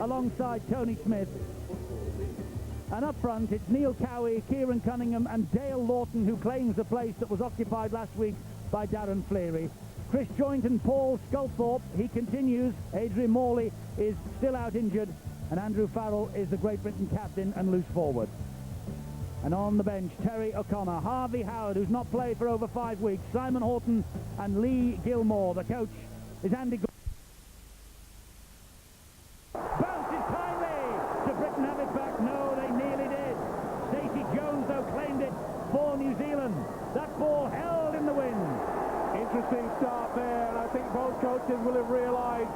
alongside Tony Smith. And up front, it's Neil Cowie, Kieran Cunningham and Dale Lawton, who claims the place that was occupied last week by Darren Fleary. Chris Joint and Paul Sculthorpe, he continues. Adrian Morley is still out injured, and Andrew Farrell is the Great Britain captain and loose forward. And on the bench, Terry O'Connor, Harvey Howard, who's not played for over 5 weeks, Simon Horton and Lee Gilmore. The coach is Andy Bounces timely! To Britain have it back? No, they nearly did. Stacey Jones, though, claimed it for New Zealand. That ball held in the wind. Interesting start there, and I think both coaches will have realised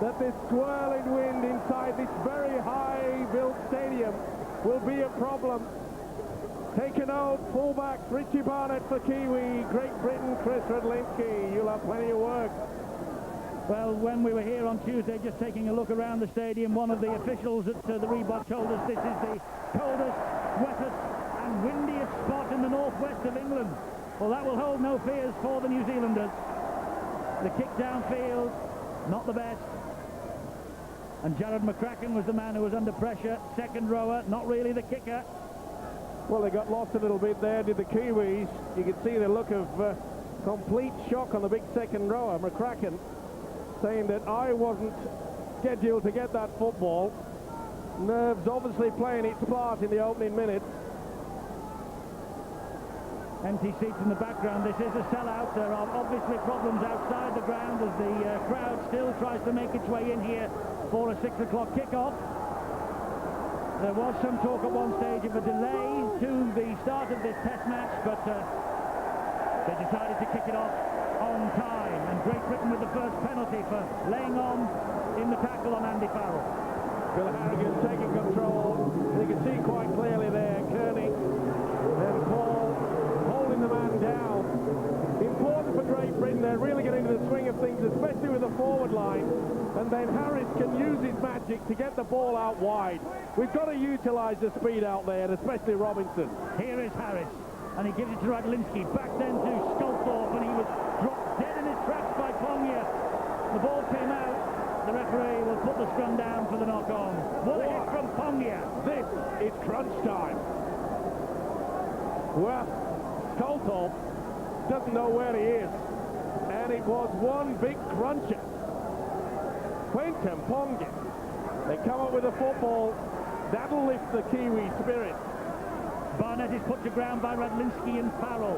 that this swirling wind inside this very high-built stadium will be a problem. Taken out, fullbacks, Richie Barnett for Kiwi, Great Britain, Chris Radlinski. You'll have plenty of work. Well, when we were here on Tuesday just taking a look around the stadium, one of the officials at the Reebok told us this is the coldest, wettest and windiest spot in the northwest of England. Well, that will hold no fears for the New Zealanders. The kick downfield, not the best. And Jared McCracken was the man who was under pressure. Second rower, not really the kicker. Well, they got lost a little bit there, did the Kiwis. You could see the look of complete shock on the big second rower, McCracken, saying that I wasn't scheduled to get that football. Nerves obviously playing its part in the opening minutes. Empty seats in the background. This is a sellout. There are obviously problems outside the ground as the crowd still tries to make its way in here for a 6 o'clock kickoff. There was some talk at one stage of a delay to the start of this test match, but they decided to kick it off on time. And Great Britain with the first penalty for laying on in the tackle on Andy Farrell. Bill Harrigan taking control. You can see quite clearly there, Kearney and Paul holding the man down. Important for Great Britain. They're really getting into the swing of things, especially with the forward line. And then Harris can use his magic to get the ball out wide. We've got to utilise the speed out there, and especially Robinson. Here is Harris, and he gives it to Radlinski. Back then to Sculthorpe, and he was dropped dead in his tracks by Pongia. The ball came out. The referee will put the scrum down for the knock-on. What a hit from Pongia. This is crunch time. Well, Sculthorpe doesn't know where he is. And it was one big cruncher. Quentin Pongia. They come up with a football. That'll lift the Kiwi spirit. Barnett is put to ground by Radlinski and Farrell.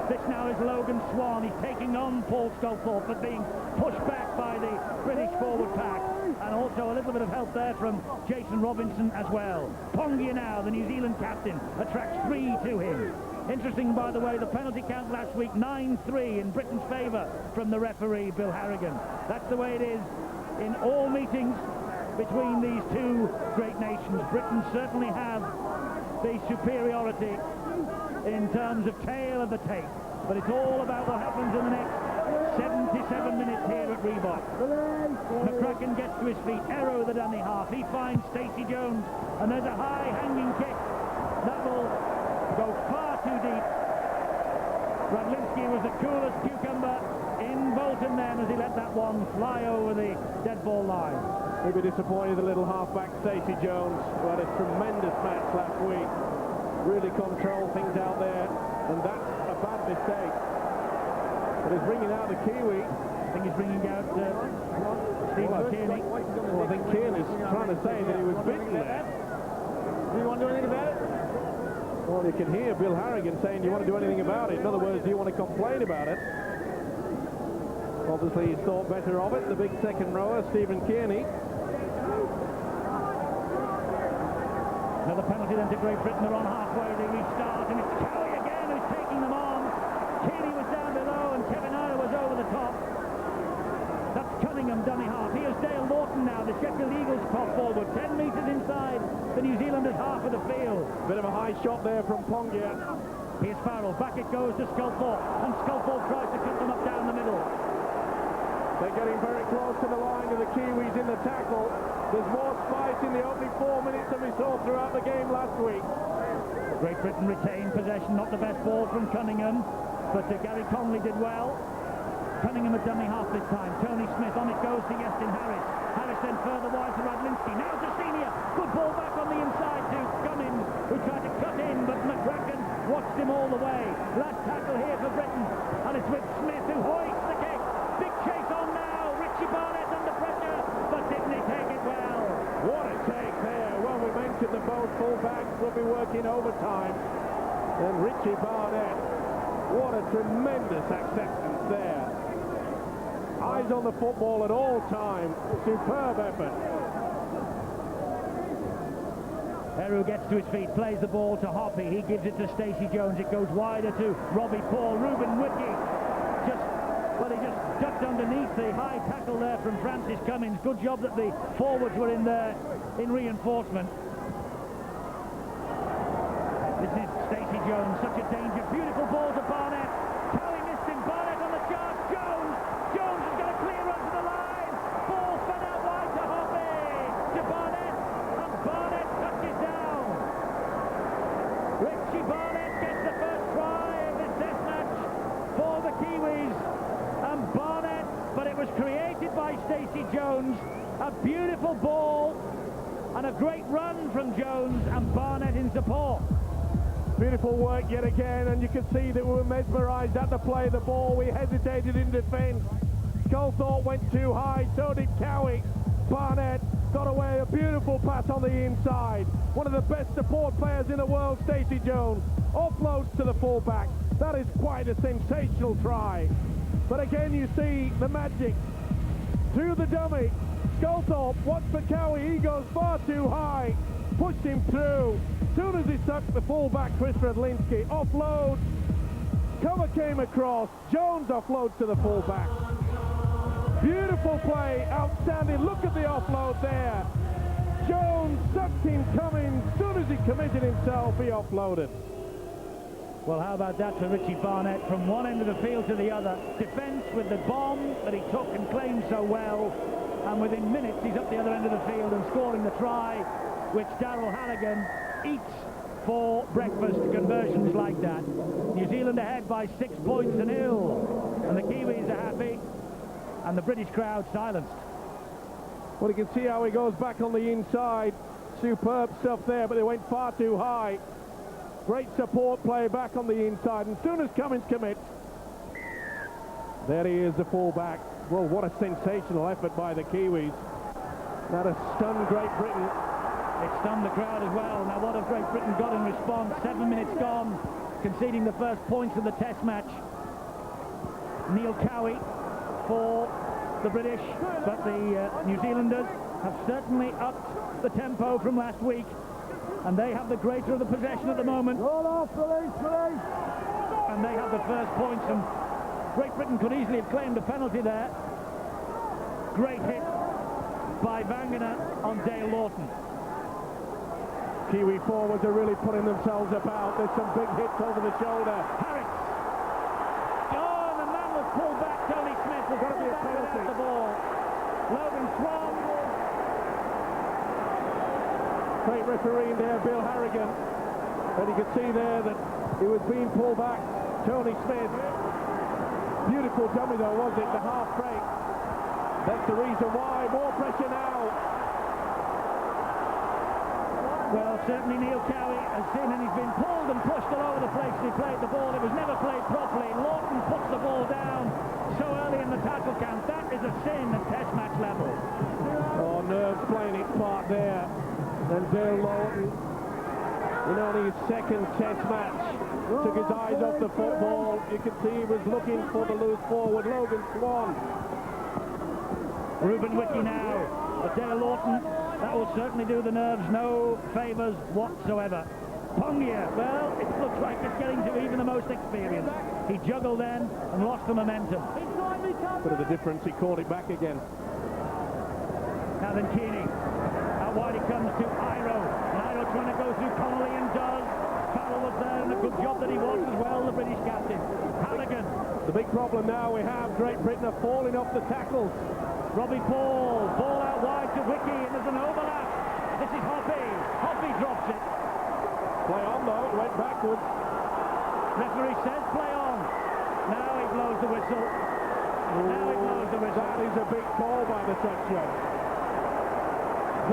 This now is Logan Swan. He's taking on Paul Sculthorpe, but being pushed back by the British forward pack. And also a little bit of help there from Jason Robinson as well. Pongia now, the New Zealand captain, attracts 3 to him. Interesting, by the way, the penalty count last week, 9-3 in Britain's favour from the referee, Bill Harrigan. That's the way it is in all meetings between these two great nations. Britain certainly have the superiority in terms of tail of the tape, but it's all about what happens in the next 77 minutes here at Reebok. McCracken gets to his feet, Arrow the dummy half, he finds Stacey Jones, and there's a high hanging kick that will go far too deep. Radlinski was the coolest cucumber in Bolton then as he let that one fly over the dead ball line. He'll be disappointed, the little halfback Stacey Jones, who had a tremendous match last week. Really controlled things out there, and that's a bad mistake. But he's bringing out the Kiwi. I think he's bringing out Stephen Kearney. Well, I think Kearney's trying to say that he was bitten there. Do you want to do anything about it? Well, you can hear Bill Harrigan saying, do you want to do anything about it? In other words, do you want to complain about it? Obviously, he's thought better of it. The big second rower, Stephen Kearney. Another penalty then to Great Britain. They're on halfway. They restart, and it's Cowie again who's taking them on. Kearney was down below, and Kevin Ira was over the top. That's Cunningham, dummy half. Here's Dale Lawton now, the Sheffield Eagles prop forward. 10 metres inside the New Zealanders' half of the field. Bit of a high shot there from Pongia. Here's Farrell. Back it goes to Sculthorpe, and Sculthorpe tries to cut them up down the middle. They're getting very close to the line of the Kiwis in the tackle. There's more spice in the opening 4 minutes than we saw throughout the game last week. Great Britain retained possession, not the best ball from Cunningham, but Gary Conley did well. Cunningham a dummy half this time. Tony Smith, on it goes to Yestin Harris. Harris then further wide to Radlinski. Now mentioned that both full-backs will be working overtime. And Richie Barnett, what a tremendous acceptance there. Eyes on the football at all time. Superb effort. Heru gets to his feet, plays the ball to Hoppy. He gives it to Stacey Jones. It goes wider to Robbie Paul. Ruben Wiki he just ducked underneath the high tackle there from Francis Cummins. Good job that the forwards were in there in reinforcement. This is Stacey Jones, such a danger. Beautiful ball to Barnett. Cowie missed him. Barnett on the charge. Jones has got a clear run to the line. Ball fed out wide to Hoppy. To Barnett. And Barnett touches down. Richie Barnett gets the first try of this test match for the Kiwis. And Barnett, but it was created by Stacey Jones. A beautiful ball and a great run from Jones, and Barnett in support. Beautiful work yet again, and you can see that we were mesmerised at the play of the ball. We hesitated in defence. Sculthorpe went too high, so did Cowie. Barnett got away, a beautiful pass on the inside. One of the best support players in the world, Stacey Jones, offloads to the fullback. That is quite a sensational try. But again, you see the magic. To the dummy. Sculthorpe, watch for Cowie. He goes far too high. Pushed him through. Soon as he sucked the fullback, Chris Radlinski offloads. Cover came across. Jones offloads to the fullback. Beautiful play, outstanding. Look at the offload there. Jones sucked him coming. Soon as he committed himself, he offloaded. Well, how about that for Richie Barnett from one end of the field to the other. Defence with the bomb that he took and claimed so well. And within minutes, he's up the other end of the field and scoring the try, which Daryl Halligan eats for breakfast. Conversions like that. New Zealand ahead by 6 points to 0. And the Kiwis are happy. And the British crowd silenced. Well, you can see how he goes back on the inside. Superb stuff there, but they went far too high. Great support play back on the inside, and as soon as Cummins commits, there he is, the fullback. Well, what a sensational effort by the Kiwis. That has stunned Great Britain. It stunned the crowd as well. Now, what have Great Britain got in response? 7 minutes gone, conceding the first points of the Test match. Neil Cowie for the British, but the New Zealanders have certainly upped the tempo from last week. And they have the greater of the possession at the moment. Roll off, release. And they have the first points, and Great Britain could easily have claimed a penalty there. Great hit by Vangana on Dale Lawton. Kiwi forwards are really putting themselves about. There's some big hits over the shoulder. Harris. Oh, and the man was pulled back. Tony Smith was going to be a penalty. The ball. Logan Swan. Great referee there, Bill Harrigan. And you can see there that he was being pulled back. Tony Smith. Beautiful dummy though, was it? The half break. That's the reason why. More pressure now. Well, certainly Neil Cowie has seen, and he's been pulled and pushed all over the place as he played the ball. It was never played properly. Lawton puts the ball down so early in the tackle count. That is a sin at Test match level. Oh, nerves playing its part there. And Dale Lawton, in only his second Test match, took his eyes off the football. You can see he was looking for the loose forward. Logan Swan. Ruben Wiki now. But Dale Lawton, that will certainly do the nerves no favours whatsoever. Pongia, well, it looks like it's getting to even the most experienced. He juggled then and lost the momentum. Bit of the difference, he caught it back again. Now then Kearney. Out wide it comes to Iro. And Iro trying to go through Connolly and does. Farrell was there, and a good job that he was as well, the British captain. Halligan. The big problem now we have, Great Britain are falling off the tackles. Robbie Paul, ball out wide to Wiki, and there's an overlap. This is Hoppy. Hoppy drops it. Play on though, it went backwards. Referee says play on. Now he blows the whistle. Now he blows the whistle. That is a big call by the touchman.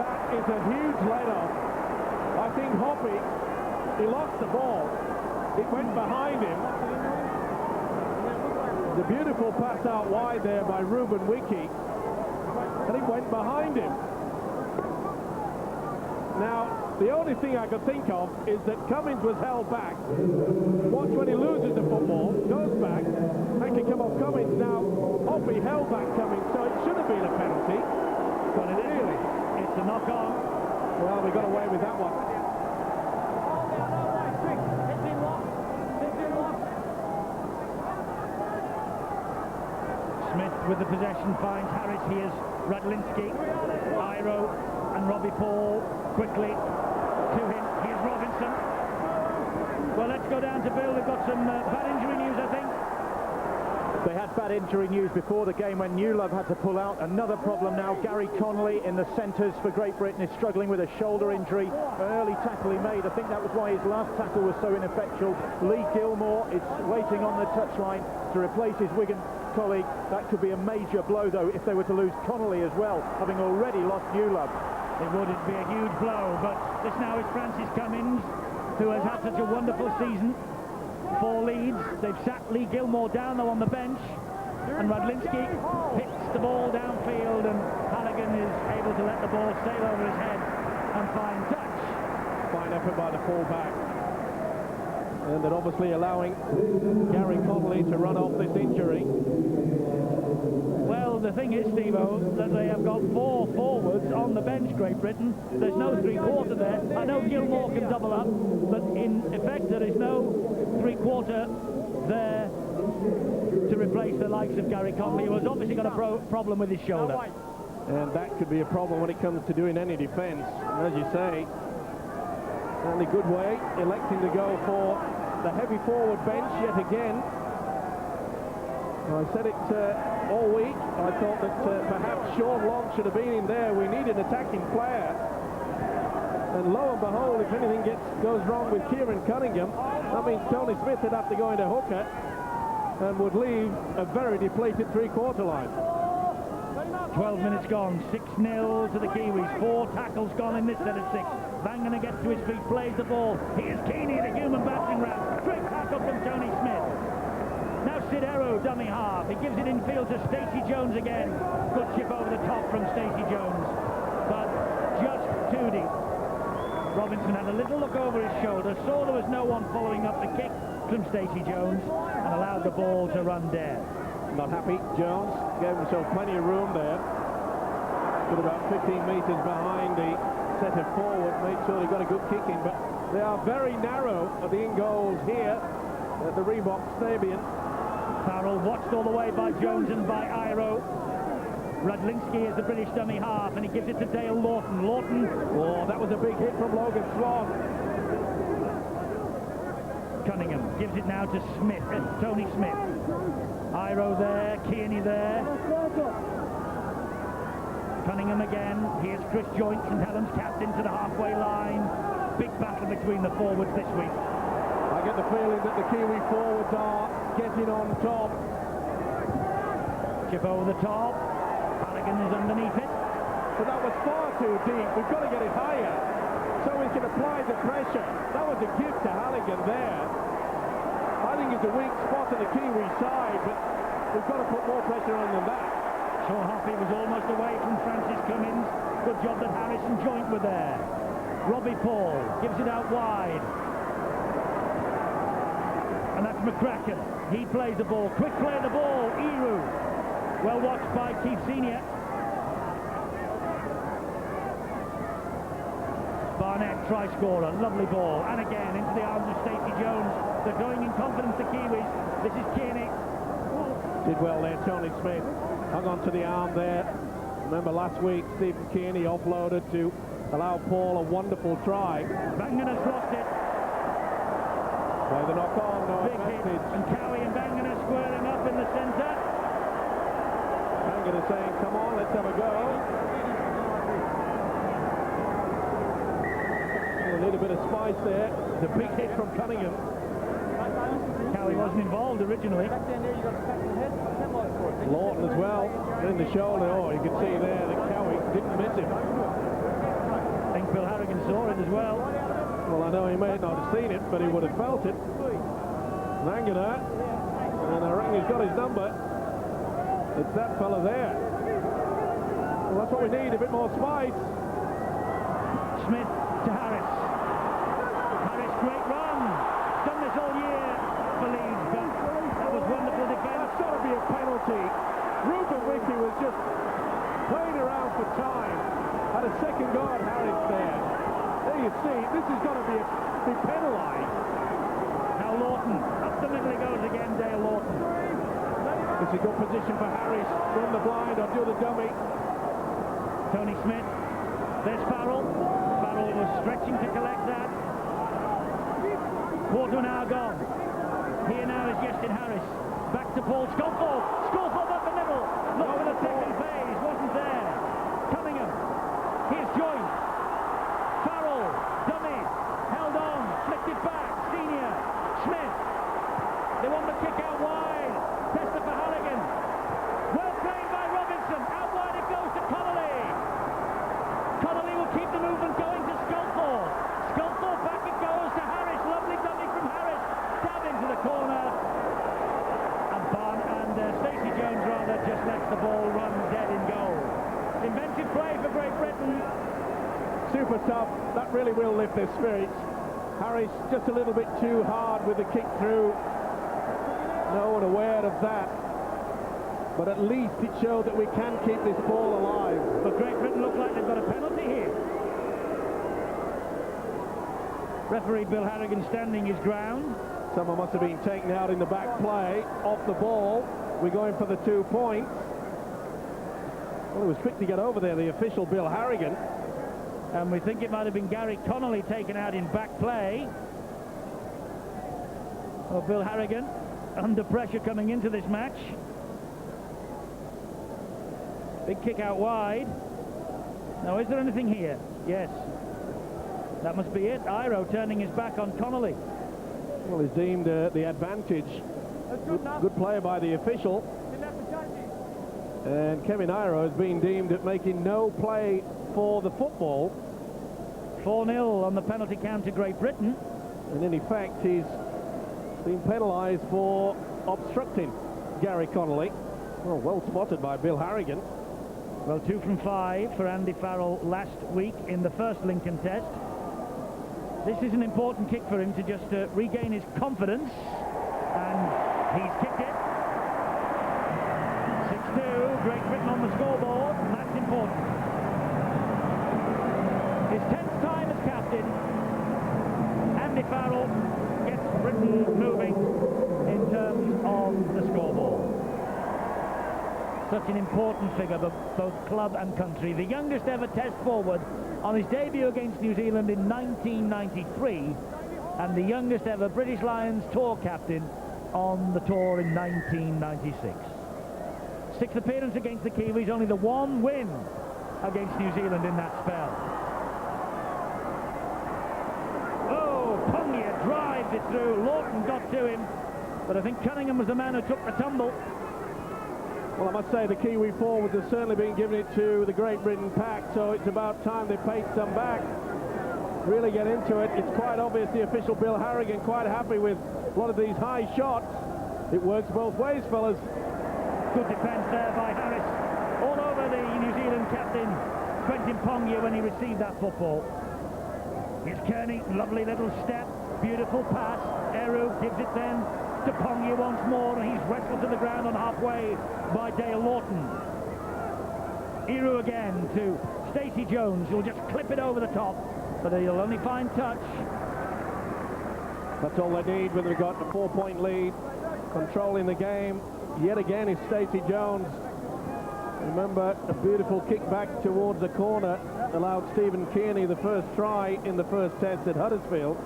That is a huge let-off. I think Hoppy, he lost the ball. It went behind him. The beautiful pass out wide there by Ruben Wiki. And it went behind him. Now, the only thing I could think of is that Cummins was held back. Watch when he loses the football, goes back, actually come off Cummins. Now, Hoppy held back Cummins, so it should have been a penalty. But it really, it's a knock-on. Well, we got away with that one. Smith with the possession finds Harris. Here's Radlinski, Iro and Robbie Paul quickly to him. Here's Robinson. Well, let's go down to Bill. They've got some bad injury news, I think. They had bad injury news before the game when Newlove had to pull out. Another problem now. Gary Connolly in the centres for Great Britain is struggling with a shoulder injury. An early tackle he made. I think that was why his last tackle was so ineffectual. Lee Gilmore is waiting on the touchline to replace his Wigan colleague. That could be a major blow, though, if they were to lose Connolly as well, having already lost Newlove. It would be a huge blow, but this now is Francis Cummins, who has had such a wonderful season for Leeds. They've sat Lee Gilmore down, though, on the bench, and Radlinski hits the ball downfield, and Halligan is able to let the ball sail over his head and find touch. Fine effort by the full-back. And then obviously allowing Gary Connolly to run off this injury. Well, the thing is, Steve-O, that they have got 4 forwards on the bench, Great Britain. There's no three-quarter there. I know Gilmore can double up, but in effect there is no three-quarter there to replace the likes of Gary Connolly, who has obviously got a problem with his shoulder. And that could be a problem when it comes to doing any defence. As you say, Andy Goodway electing to go for the heavy forward bench yet again. I said it all week. I thought that perhaps Sean Long should have been in there. We need an attacking player. And lo and behold, if anything goes wrong with Kieran Cunningham, that means Tony Smith would have to go into hooker and would leave a very depleted three-quarter line. 12 minutes gone, 6-0 to the Kiwis. 4 tackles gone in this set of 6. Vangana gets to his feet, plays the ball. Here's Keeney, the human battering ram. Great tackle from Tony Smith. Now Sidero, dummy half. He gives it in field to Stacey Jones again. Good chip over the top from Stacey Jones, but just too deep. Robinson had a little look over his shoulder, saw there was no one following up the kick from Stacey Jones, and allowed the ball to run dead. Not happy. Jones gave himself plenty of room there. Stood about 15 metres behind the set of forward, made sure he got a good kick in, but they are very narrow at the in goals here at the Reebok Stadium. Farrell watched all the way by Jones and by Iro. Radlinski is the British dummy half, and he gives it to Dale Lawton. Lawton, oh, that was a big hit from Logan Swan. Cunningham gives it now to Smith, Tony Smith. Iro there, Kearney there. Cunningham again. Here's Chris Joint, St Helens captain, to the halfway line. Big battle between the forwards this week. I get the feeling that the Kiwi forwards are getting on top. Chip over the top. Halligan is underneath it. But that was far too deep. We've got to get it higher so we can apply the pressure. That was a gift to Halligan there. I think it's a weak spot on the Kiwi side, but we've got to put more pressure on than that. Sean Hoppy was almost away from Francis Cummins. Good job that Harris and Joint were there. Robbie Paul gives it out wide. And that's McCracken. He plays the ball. Quick play of the ball. Eru. Well watched by Keith Senior. Barnett, try scorer. Lovely ball. And again into the arms of Stacey Jones. They're going in confidence, the Kiwis. This is Kearney. Did well there, Tony Smith. Hung on to the arm there. Remember last week, Stephen Kearney offloaded to allow Paul a wonderful try. Vangana's lost it. By the knock-on, no Big advantage. hit. And Cowie and Vangana squaring up in the centre. Vangana saying, come on, let's have a go. We'll need a bit of spice there. It's a big hit from Cunningham. Cowie wasn't involved originally. Lawton as well, in the shoulder. Oh, you can see there that Cowie didn't miss him. I think Bill Harrigan saw it as well. Well, I know he may not have seen it, but he would have felt it. Vangana, and I reckon he's got his number. It's that fella there. Well, that's what we need, a bit more spice. Smith penalty. Rupert Wiki was just playing around for time. Had a second go at Harris there. There you see, this is going to be penalised. Now Lawton, up the middle he goes again, Dale Lawton. This is a good position for Harris. Run the blind or do the dummy. Tony Smith. There's Farrell. Farrell was stretching to collect that. Quarter an hour gone. Here now is Justin Harris. Back to Paul Sculthorpe. Sculthorpe up the middle. Look for the second phase. Wasn't there. Cunningham. Here's Joyce. Farrell. Dummy. Held on. Flicked it back. Senior. Smith. They want the kick out wide. Tester for Halligan. Well played by Robinson. Out wide it goes to Connolly. Connolly will keep the movement going to Sculthorpe. Sculthorpe back it goes to Harris. Lovely dummy from Harris. Stab into the corner. And Barn and Stacey Jones rather just lets the ball run dead in goal. Inventive play for Great Britain. Super tough. That really will lift their spirits. Harris just a little bit too hard with the kick through. No one aware of that. But at least it showed that we can keep this ball alive. But Great Britain look like they've got a penalty here. Referee Bill Harrigan standing his ground. Someone must have been taken out in the back play. Off the ball. We're going for the 2 points. Well, it was quick to get over there, the official Bill Harrigan. And we think it might have been Gary Connolly taken out in back play. Well, Bill Harrigan under pressure coming into this match. Big kick out wide. Now, is there anything here? Yes. That must be it. Iro turning his back on Connolly. Well, he's deemed the advantage. Good play by the official. And Kevin Iro has been deemed at making no play for the football. 4-0 on the penalty count to Great Britain. And in effect, he's been penalised for obstructing Gary Connolly. Well spotted by Bill Harrigan. Well, 2 from 5 for Andy Farrell last week in the first Lincoln Test. This is an important kick for him to just regain his confidence. And he's kicked it. 6-2, Great Britain on the scoreboard, and that's important. His 10th time as captain. Andy Farrell gets Britain moving in terms of the scoreboard. Such an important figure for both club and country. The youngest ever Test forward on his debut against New Zealand in 1993, and the youngest ever British Lions tour captain on the tour in 1996. 6th appearance against the Kiwis, only the 1 win against New Zealand in that spell. Oh, Pongia drives it through. Lawton got to him, but I think Cunningham was the man who took the tumble. Well, I must say the Kiwi forwards have certainly been giving it to the Great Britain pack, so it's about time they paid some back. Really get into it. It's quite obvious the official Bill Harrigan quite happy with a lot of these high shots. It works both ways, fellas. Good defence there by Harris. All over the New Zealand captain, Quentin Pongia, when he received that football. Here's Kearney, lovely little step, beautiful pass. Eru gives it then to Pongia once more, and he's wrestled to the ground on halfway by Dale Lawton. Eru again to Stacey Jones, who'll just clip it over the top, but he'll only find touch. That's all they need when they've got a 4-point lead. Controlling the game yet again is Stacey Jones. Remember, a beautiful kick back towards the corner allowed Stephen Kearney the first try in the first Test at Huddersfield.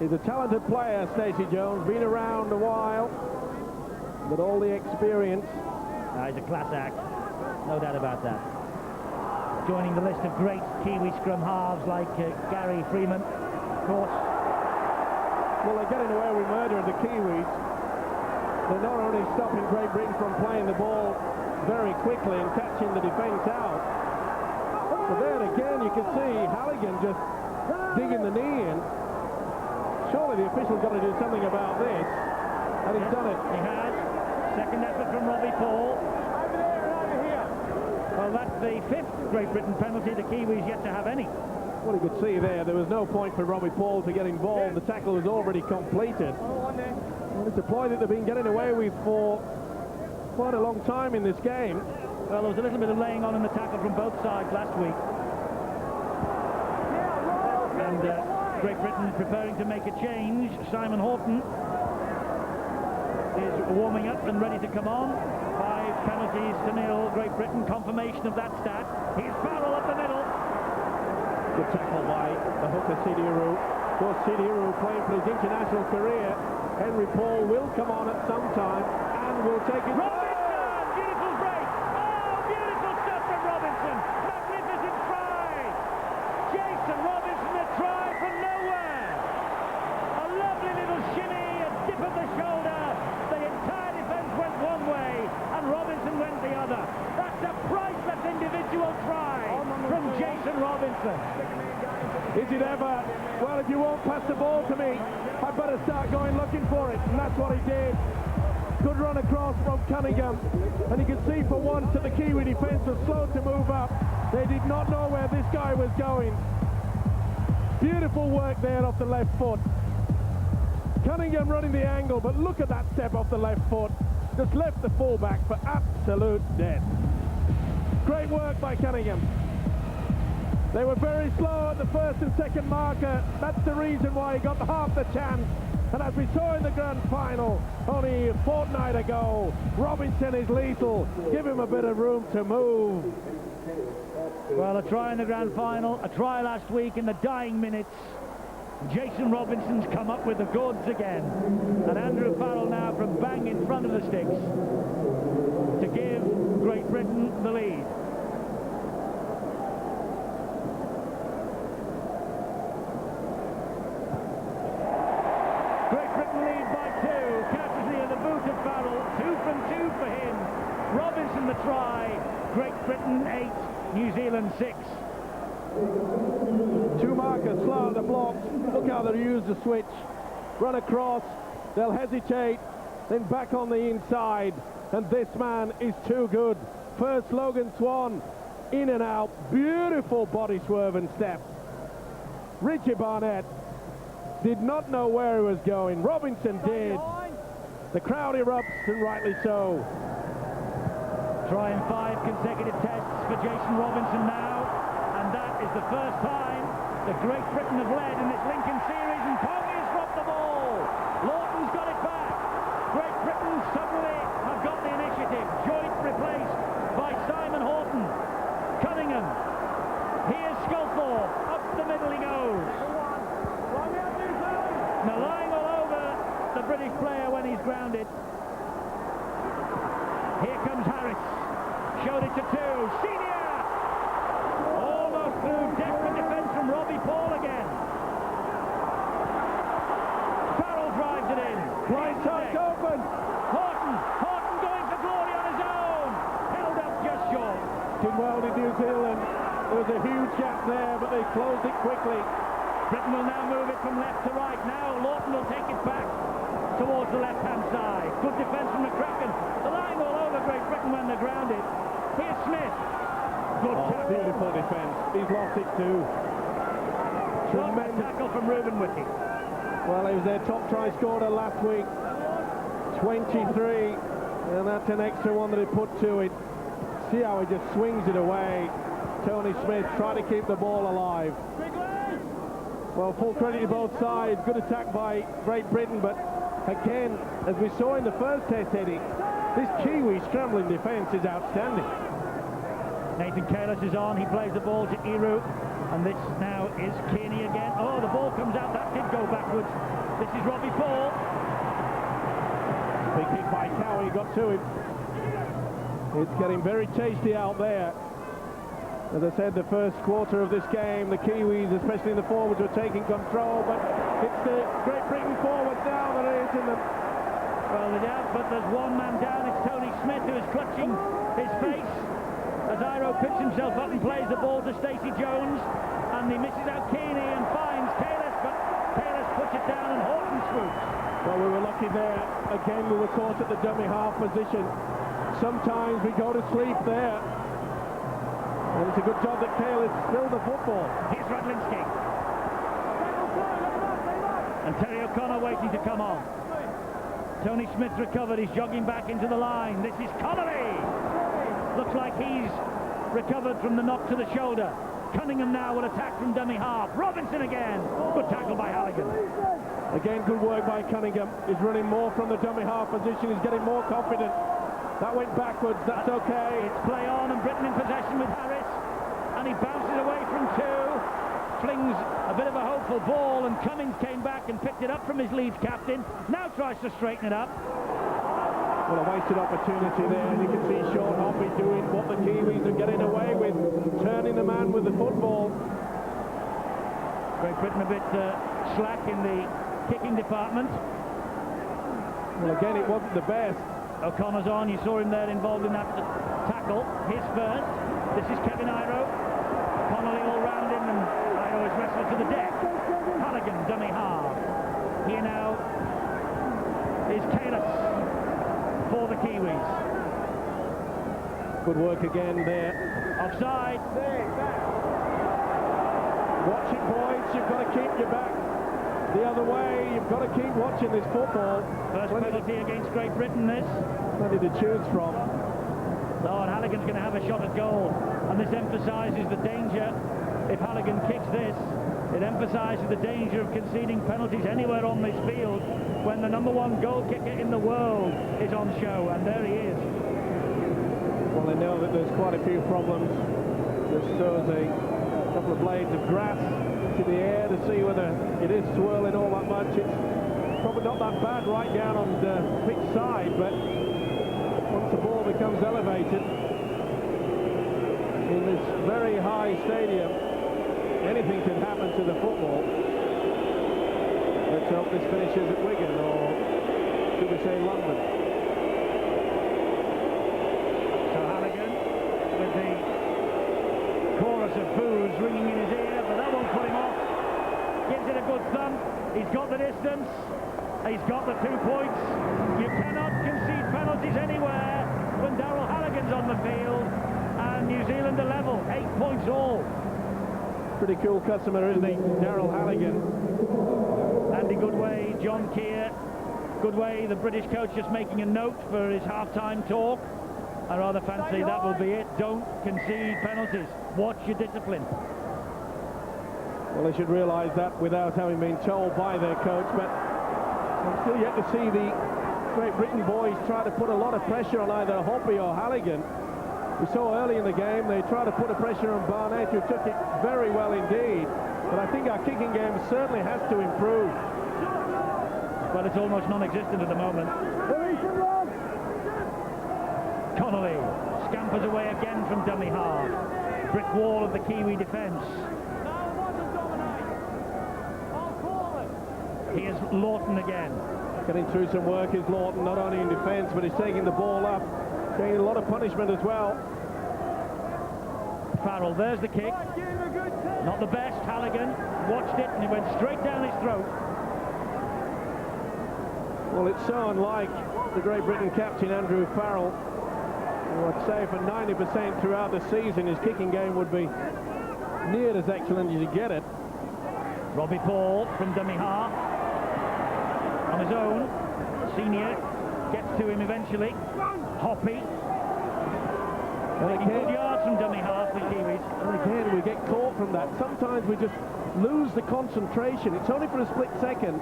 He's a talented player, Stacey Jones, been around a while, but all the experience. He's a class act, no doubt about that. Joining the list of great Kiwi scrum halves like Gary Freeman, of course. Well, they're getting away with murder, the Kiwis. They're not only stopping Great Britain from playing the ball very quickly and catching the defence out, but then again you can see Halligan just digging the knee in. Surely the official's got to do something about this, and he's done it. He has. Second effort from Robbie Paul. Well, that's the 5th Great Britain penalty. The Kiwis yet to have any. Well, you could see there was no point for Robbie Paul to get involved. The tackle was already completed. Well, it's a ploy that they've been getting away with for quite a long time in this game. Well, there was a little bit of laying on in the tackle from both sides last week. And Great Britain is preparing to make a change. Simon Horton is warming up and ready to come on. 5 penalties to 0. Great Britain, confirmation of that stat. Here's Farrell up the middle. Good tackle by the hooker, Sidiarou. Of course, Sidiarou playing for his international career. Henry Paul will come on at some time and will take it. Robinson! Beautiful break! Oh, beautiful stuff from Robinson! Magnificent try! Jason Robinson, a try from nowhere! A lovely little shimmy, a dip of the shoulder. The entire defence went one way and Robinson went the other. That's a priceless individual try from Jason Robinson. Is it ever? Well, if you won't pass the ball to me, I better start going looking for it. And that's what he did. Good run across from Cunningham. And you can see for once that the Kiwi defence was slow to move up. They did not know where this guy was going. Beautiful work there off the left foot. Cunningham running the angle, but look at that step off the left foot. Just left the fullback for absolute dead. Great work by Cunningham. They were very slow at the first and second marker. That's the reason why he got half the chance. And as we saw in the grand final only a fortnight ago, Robinson is lethal. Give him a bit of room to move. Well, a try in the grand final, a try last week in the dying minutes. Jason Robinson's come up with the goods again. And Andrew Farrell now from bang in front of the sticks to give Great Britain the lead. Great Britain lead by 2, courtesy of the boot of Farrell. 2 from 2 for him. Robinson the try. Great Britain 8, New Zealand 6. 2 markers slow at the blocks. Look how they use the switch. Run across, they'll hesitate, then back on the inside. And this man is too good. First Logan Swan, in and out. Beautiful body swerve and step. Richie Barnett did not know where he was going. Robinson did. The crowd erupts, and rightly so. Trying 5 consecutive tests for Jason Robinson now. And that is the first time that Great Britain have led in this Lincoln series, and Pongy has dropped the ball. Lawton's got it back. Great Britain suddenly have got the initiative. Joyce replaced by Simon Horton. Cunningham. Here's Sculthorpe. Up the middle he goes. Now lying all over the British player when he's grounded. Here comes Harris. Showed it to 2. Senior! Almost through desperate defence from Robbie Paul again. Farrell drives it in. Blind side's open. Horton going for glory on his own. Held up just short. Did well in New Zealand. There was a huge gap there, but they closed it quickly. Britain will now move it from left to right. Now Lawton will take it back towards the left-hand side. Good defence from McCracken. They're lying all over Great Britain when they're grounded. Here's Smith. Good tackle. Beautiful defence. He's lost it too. Tremendous tackle from Ruben Whitty. Well, he was their top try scorer last week. 23. And that's an extra one that he put to it. See how he just swings it away. Tony Smith trying to keep the ball alive. Well, full credit to both sides. Good attack by Great Britain, but again, as we saw in the first test, Eddie, this Kiwi scrambling defence is outstanding. Nathan Kalis is on. He plays the ball to Iru, and this now is Kearney again. Oh, the ball comes out. That did go backwards. This is Robbie Paul. Big kick by Cowie, got to him. It's getting very tasty out there. As I said, the first quarter of this game, the Kiwis, especially in the forwards, were taking control, but it's the Great Britain forwards now that are hitting them. Well, they're down, but there's one man down. It's Tony Smith who is clutching his face as Iro picks himself up and plays the ball to Stacey Jones, and he misses out Kearney and finds Kalis, but Kalis puts it down and Horton swoops. Well, we were lucky there. Again, we were caught at the dummy half position. Sometimes we go to sleep there. And it's a good job that Kalis spilled the football. Here's Radlinski. And Terry O'Connor waiting to come on. Tony Smith recovered. He's jogging back into the line. This is Connolly. Looks like he's recovered from the knock to the shoulder. Cunningham now will attack from dummy half. Robinson again. Good tackle by Halligan. Again, good work by Cunningham. He's running more from the dummy half position. He's getting more confident. That went backwards. That's okay. It's play on, and Britain in possession with Harris. And he bounces away from two. Flings a bit of a hopeful ball, and Cummings came back and picked it up from his Leeds captain. Now tries to straighten it up. Well, a wasted opportunity there, and you can see Sean Hoppy doing what the Kiwis are getting away with, turning the man with the football. Great Britain a bit slack in the kicking department. Well, again, it wasn't the best. O'Connor's on. You saw him there involved in that tackle. His first. This is Kevin Iro. Connolly all round him, and Iro is wrestled to the deck. Halligan, dummy half. Here now is Kalis for the Kiwis. Good work again there. Offside. Watch it, boys. You've got to keep your back the other way. You've got to keep watching this football. First penalty against Great Britain, this. Plenty to choose from. Oh, and Halligan's going to have a shot at goal. And this emphasises the danger. If Halligan kicks this, it emphasises the danger of conceding penalties anywhere on this field when the #1 goal kicker in the world is on show. And there he is. Well, they know that there's quite a few problems. This throws a couple of blades of grass to the air to see whether it is swirling all that much. It's probably not that bad right down on the pitch side, but once the ball becomes elevated in this very high stadium, anything can happen to the football. Let's hope this finishes at Wigan, or should we say London? So Halligan with the chorus of boos ringing in his ear, but that won't put him off. Gives it a good thump. He's got the distance. He's got the 2 points. You cannot concede penalties anywhere when Darrell Halligan's on the field, and New Zealand are level. 8 points all. Pretty cool customer, isn't he? Darrell Halligan. Andy Goodway, John Keir. Goodway, the British coach, just making a note for his half-time talk. I rather fancy that will be it. Don't concede penalties. Watch your discipline. Well, they should realise that without having been told by their coach, but I'm still yet to see the Great Britain boys try to put a lot of pressure on either Hoppy or Halligan. We saw early in the game they tried to put a pressure on Barnett, who took it very well indeed. But I think our kicking game certainly has to improve. Well, it's almost non-existent at the moment. Connolly scampers away again from dummy half. Brick wall of the Kiwi defence. Here's Lawton again. Getting through some work is Lawton, not only in defence, but he's taking the ball up. Getting a lot of punishment as well. Farrell, there's the kick. Not the best. Halligan watched it and it went straight down his throat. Well, it's so unlike the Great Britain captain, Andrew Farrell. I'd say for 90% throughout the season, his kicking game would be near as excellent as you get it. Robbie Paul from dummy half. On his own. Senior gets to him eventually. Hoppy. Making good yards from dummy half, the Kiwis. And again, we get caught from that. Sometimes we just lose the concentration. It's only for a split second.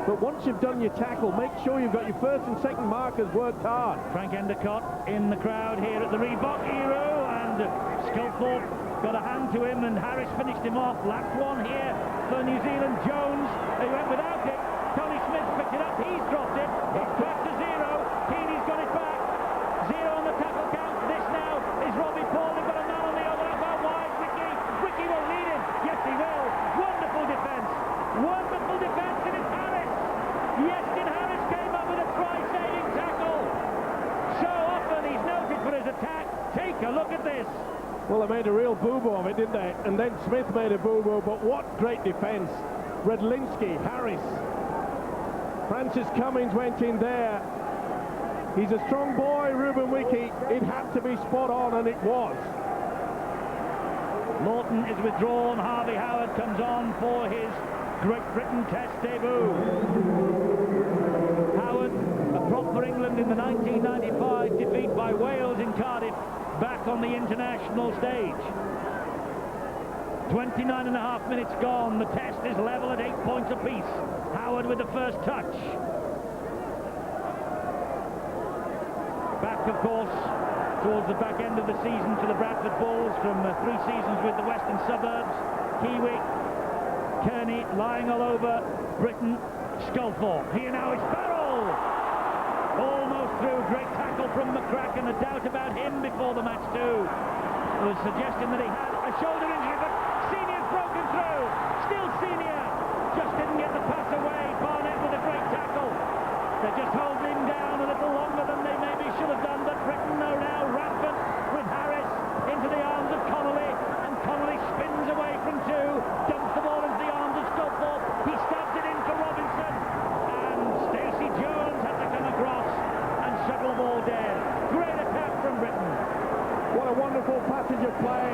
But once you've done your tackle, make sure you've got your first and second markers worked hard. Frank Endicott in the crowd here at the Reebok Hero, and Sculthorpe got a hand to him, and Harris finished him off. Last one here for New Zealand. Jones, he went without it. Tony Smith picked it up, he's dropped it. It's back to 0. Keeney's got it back. 0 on the tackle count. This now is Robbie Paul. They've got a man on the other. About wide. Ricky will lead him. Yes, he will. Wonderful defence. Wonderful defence, and it's Harris. Yestin Harris came up with a try-saving tackle. So often he's noted for his attack. Take a look at this. Well, they made a real boo-boo of it, didn't they? And then Smith made a boo-boo, but what great defence. Redlinski, Harris. Francis Cummings went in there. He's a strong boy, Ruben Wiki. It had to be spot on, and it was. Lawton is withdrawn. Harvey Howard comes on for his Great Britain Test debut. Howard for England in the 1995 defeat by Wales in Cardiff, back on the international stage. 29 and a half minutes gone. The test is level at 8 points apiece. Howard with the first touch. Back, of course, towards the back end of the season to the Bradford Bulls from 3 seasons with the Western Suburbs. Kiwi, Kearney lying all over Britain. Sculthorpe. Here now is Farrell. Almost through. Great tackle from McCracken. A doubt about him before the match too. There was suggestion that he had a shoulder injury, but Senior's broken through. Still Senior. Just didn't get the pass away. Barnett with a great tackle. They just hold him down a little longer than they maybe should have done, but Britain are now rampant with Harris into the arms of Connolly, and Connolly spins away from 2, dumps the ball into the arms of Sculthorpe. He stabs it in for Robinson, and Stacey Jones had to come across and shuttle the ball dead. Great attack from Britain. What a wonderful passage of play.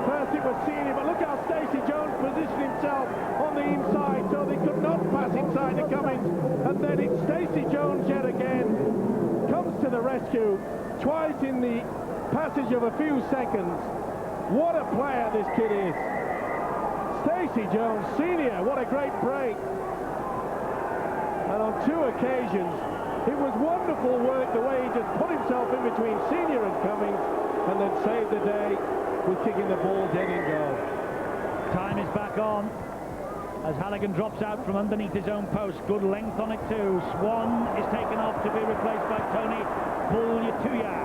First it was Senior, but look how Stacey Jones positioned himself on the inside so they could not pass inside to Cummins. And then it's Stacey Jones yet again. Comes to the rescue twice in the passage of a few seconds. What a player this kid is. Stacey Jones Senior, what a great break. And on 2 occasions, it was wonderful work the way he just put himself in between Senior and Cummins and then saved the day with kicking the ball dead in goal. Time is back on as Halligan drops out from underneath his own post. Good length on it too. Swan is taken off to be replaced by Tony Bulyatuya.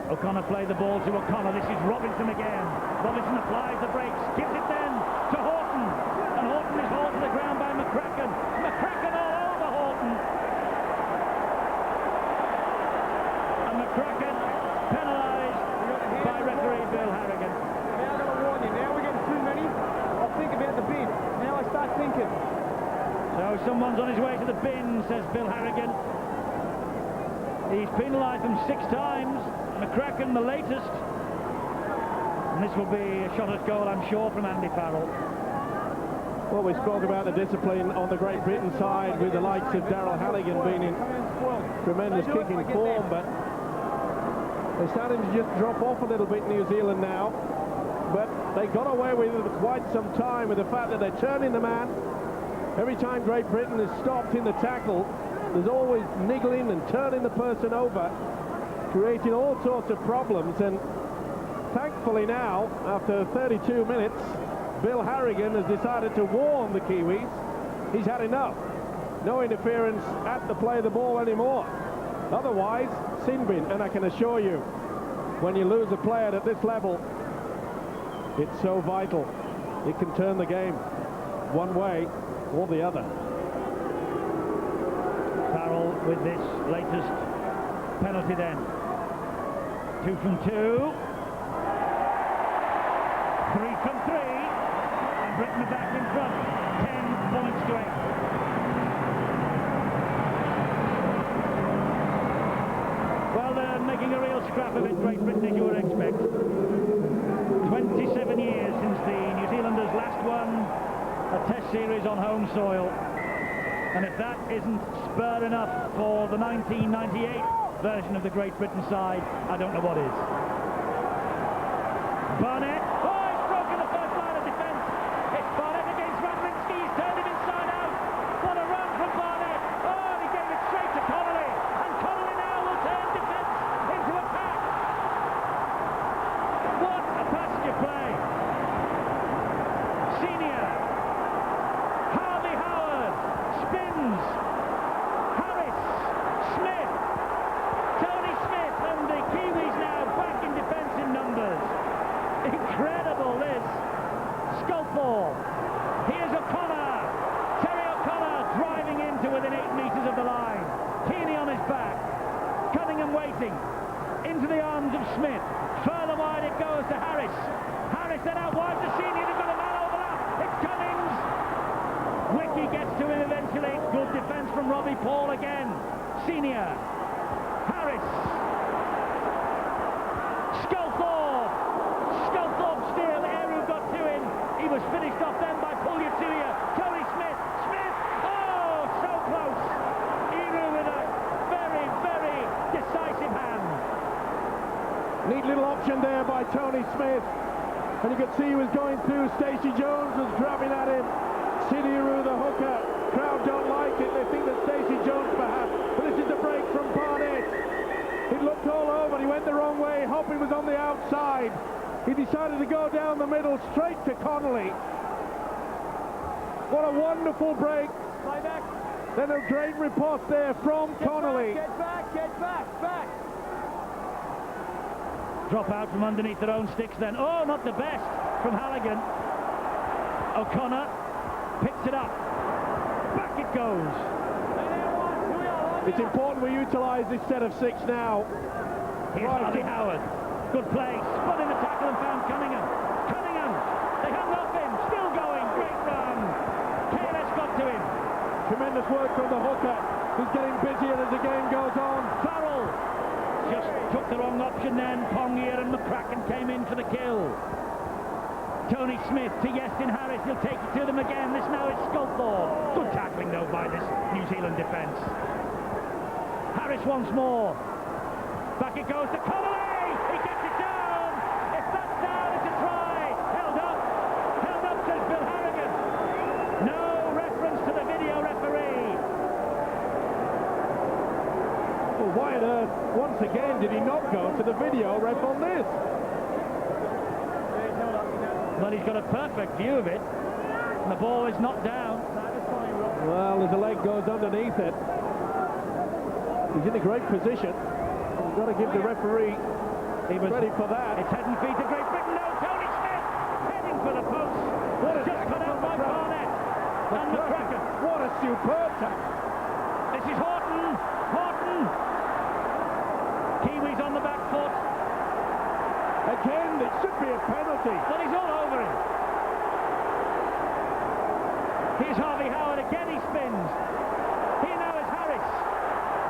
O'Connor played the ball to O'Connor. This is Robinson again. Robinson applies the brakes, gives it then to Horton, and Horton is hauled to the ground by McCracken. McCracken all over Horton, and McCracken penalised by referee Bill Harrigan. Now I'm going to warn you, now we're getting too many. I'll think about the bin. Now I start thinking. So someone's on his way to the bin, says Bill Harrigan. He's penalised them 6 times. McCracken the latest. And this will be a shot at goal, I'm sure, from Andy Farrell. Well, we spoke about the discipline on the Great Britain side with the likes of Daryl Halligan being in tremendous kicking form, but they're starting to just drop off a little bit, New Zealand now. But they got away with it for quite some time with the fact that they're turning the man. Every time Great Britain is stopped in the tackle, there's always niggling and turning the person over, creating all sorts of problems. And thankfully now, after 32 minutes, Bill Harrigan has decided to warn the Kiwis. He's had enough. No interference at the play of the ball anymore. Otherwise, sin bin. And I can assure you, when you lose a player at this level, it's so vital. It can turn the game one way or the other. Farrell with this latest penalty then. 2 from 2. 3 from 3. And Britain are back in front. 10 points to 8. Well, they're making a real scrap of it, Great Britain, as you would expect. 27 years since the New Zealanders last won a test series on home soil. And if that isn't spur enough for the 1998 version of the Great Britain side, I don't know what is. Barnett. Oh, he's broken the first line of defence. It's Barnett against Radlinski. He's turned him inside out. What a run from Barnett. Oh, and he gave it straight to Connolly. And Connolly now will turn defence into attack. What a passage of play. Senior. Harvey Howard. Spins. Harris. Smith. Tony Smith, and the Kiwis now back in defence in numbers. Incredible this. Sculthorpe. Here's O'Connor. Terry O'Connor driving into within 8 metres of the line. Kearney on his back. Cunningham waiting. Into the arms of Smith. Further wide it goes to Harris. Harris then out wide to Senior. They've got a man overlap. It's Cummings. Wiki gets to him eventually. Good defence from Robbie Paul again. Senior. Harris. Sculthorpe. Sculthorpe still. Eru got to him. He was finished off then by Bulyatuya. Tony Smith. Smith. by Tony Smith. And you could see he was going through. Stacey Jones was grabbing at him. Sidiru, the hooker. Crowd don't like it. They think that Stacey Jones perhaps. But this is the break from Barnett. It looked all over. He went the wrong way. Hoppy was on the outside. He decided to go down the middle straight to Connolly. What a wonderful break. Play back. Then a great riposte there from Connolly. Get back. Drop out from underneath their own sticks then. Oh, not the best from Halligan. O'Connor picks it up. Back it goes. It's important we utilise this set of 6 now. Here's Harvey Howard. Good play. Spun in the tackle and found Cunningham. They hung off him. Still going. Great run. KLS got to him. Tremendous work from the hooker. He's getting busier as the game goes on. Farrell just took the wrong option then. Pongier and McCracken came in for the kill. Tony Smith to Yestin Harris. He'll take it to them again. This now is Sculthorpe. Good tackling though by this New Zealand defence. Harris once more. Back it goes to Connolly. He gets it down. If that's down, it's a try. Held up, says Bill Harrigan. No reference to the video referee. Well, why on earth, once again, did he not go to the video ref on this? Well, he's got a perfect view of it. And the ball is knocked down. Well, as the leg goes underneath it, he's in a great position. You've got to give the referee ready for that. It's head and feet to Great Britain. No, Tony Smith heading for the post. What a just cut out by Barnett and McCracken. What a superb tackle. This is Horton. Kiwis on the back foot. Again, it should be a penalty. But he's all over him. Here's Harvey Howard. Again he spins. Here now is Harris.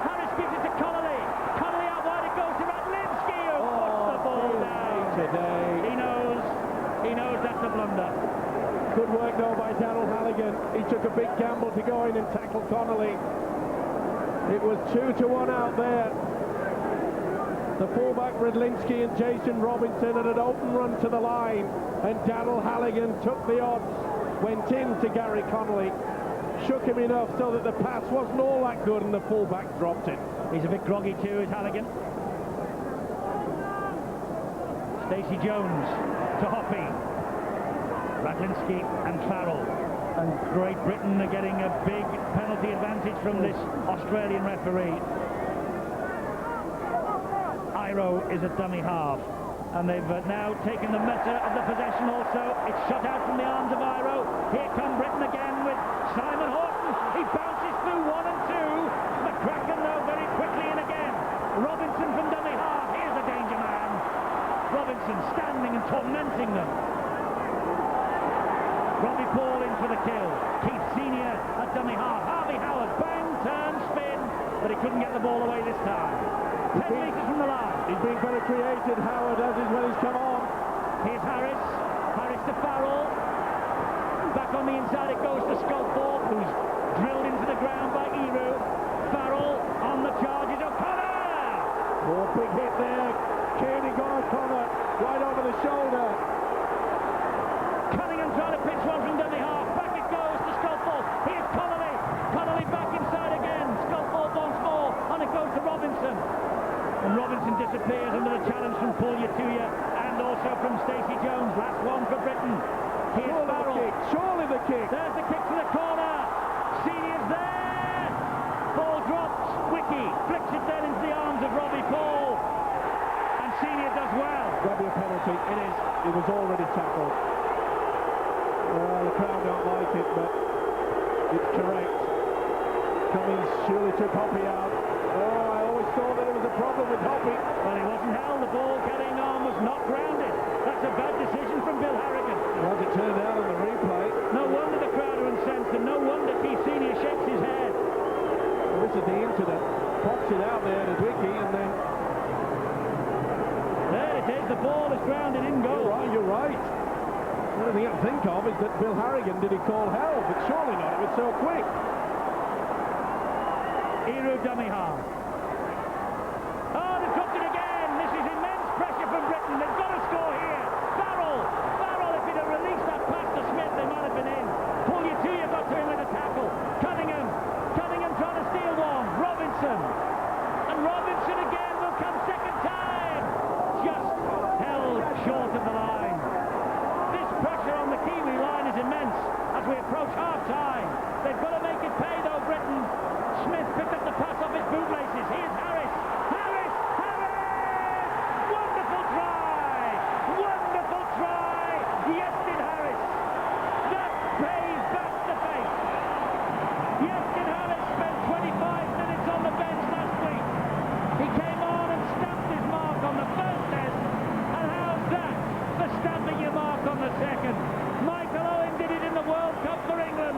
Harris gives it to Connolly. Connolly out wide. It goes to Radlinski, who puts the ball down. Today. He knows that's a blunder. Good work though by Daryl Halligan. He took a big gamble to go in and tackle Connolly. It was 2-1 out there. The fullback Radlinski and Jason Robinson had an open run to the line, and Daryl Halligan took the odds, went in to Gary Connolly, shook him enough so that the pass wasn't all that good and the fullback dropped it. He's a bit groggy too, is Halligan. Stacey Jones to Hoppy. Radlinski and Farrell. And Great Britain are getting a big penalty advantage from this Australian referee. Iro is a dummy half, and they've now taken the measure of the possession also. It's shot out from the arms of Iro. Here come Britain again with Simon Horton. He bounces through 1 and 2. McCracken though very quickly in again. Robinson from dummy half. Here's a danger man. Robinson standing and tormenting them. Robbie Paul in for the kill. Keith Senior at dummy half. Harvey Howard, bang, turn, spin, but he couldn't get the ball away this time. 10 metres from the line. He's been very creative, Howard, as is when he's come on. Here's Harris. Harris to Farrell. Back on the inside it goes to Sculthorpe, who's drilled into the ground by Eru. Farrell on the charges. O'Connor! Oh, big hit there. Kearney got O'Connor right over the shoulder. Cunningham trying to pitch one from dummy half. Back it goes to Sculthorpe. Here's Connolly. Connolly back inside again. Sculthorpe once more. And it goes to Robinson. And Robinson disappears under the challenge from Paul Yatuya and also from Stacey Jones. Last one for Britain. Here's Farrell. Surely the kick. There's the kick to the corner. Senior's there. Ball drops. Wiki flicks it then into the arms of Robbie Paul. And Senior does well. That'll be a penalty. It is. It was already tackled. Well, the crowd don't like it, but it's correct. Cummings surely took Hoppy out. Oh, I always thought that there was a problem with Hoppy. Well, he wasn't held. The ball getting on was not grounded. That's a bad decision from Bill Harrigan. Well, as it turned out on the replay. No wonder the crowd are incensed, and no wonder Keith Senior shakes his head. Well, this is the incident. Pops it out there to Wiki, and then... There it is. The ball is grounded in goal. You're right. The only thing I can think of is that Bill Harrigan, did he call hell? But surely not. It was so quick. Eru dummy half. Oh, they've dropped it again. This is immense pressure from Britain. They've got to score Clark on the second. Michael Owen did it in the World Cup for England.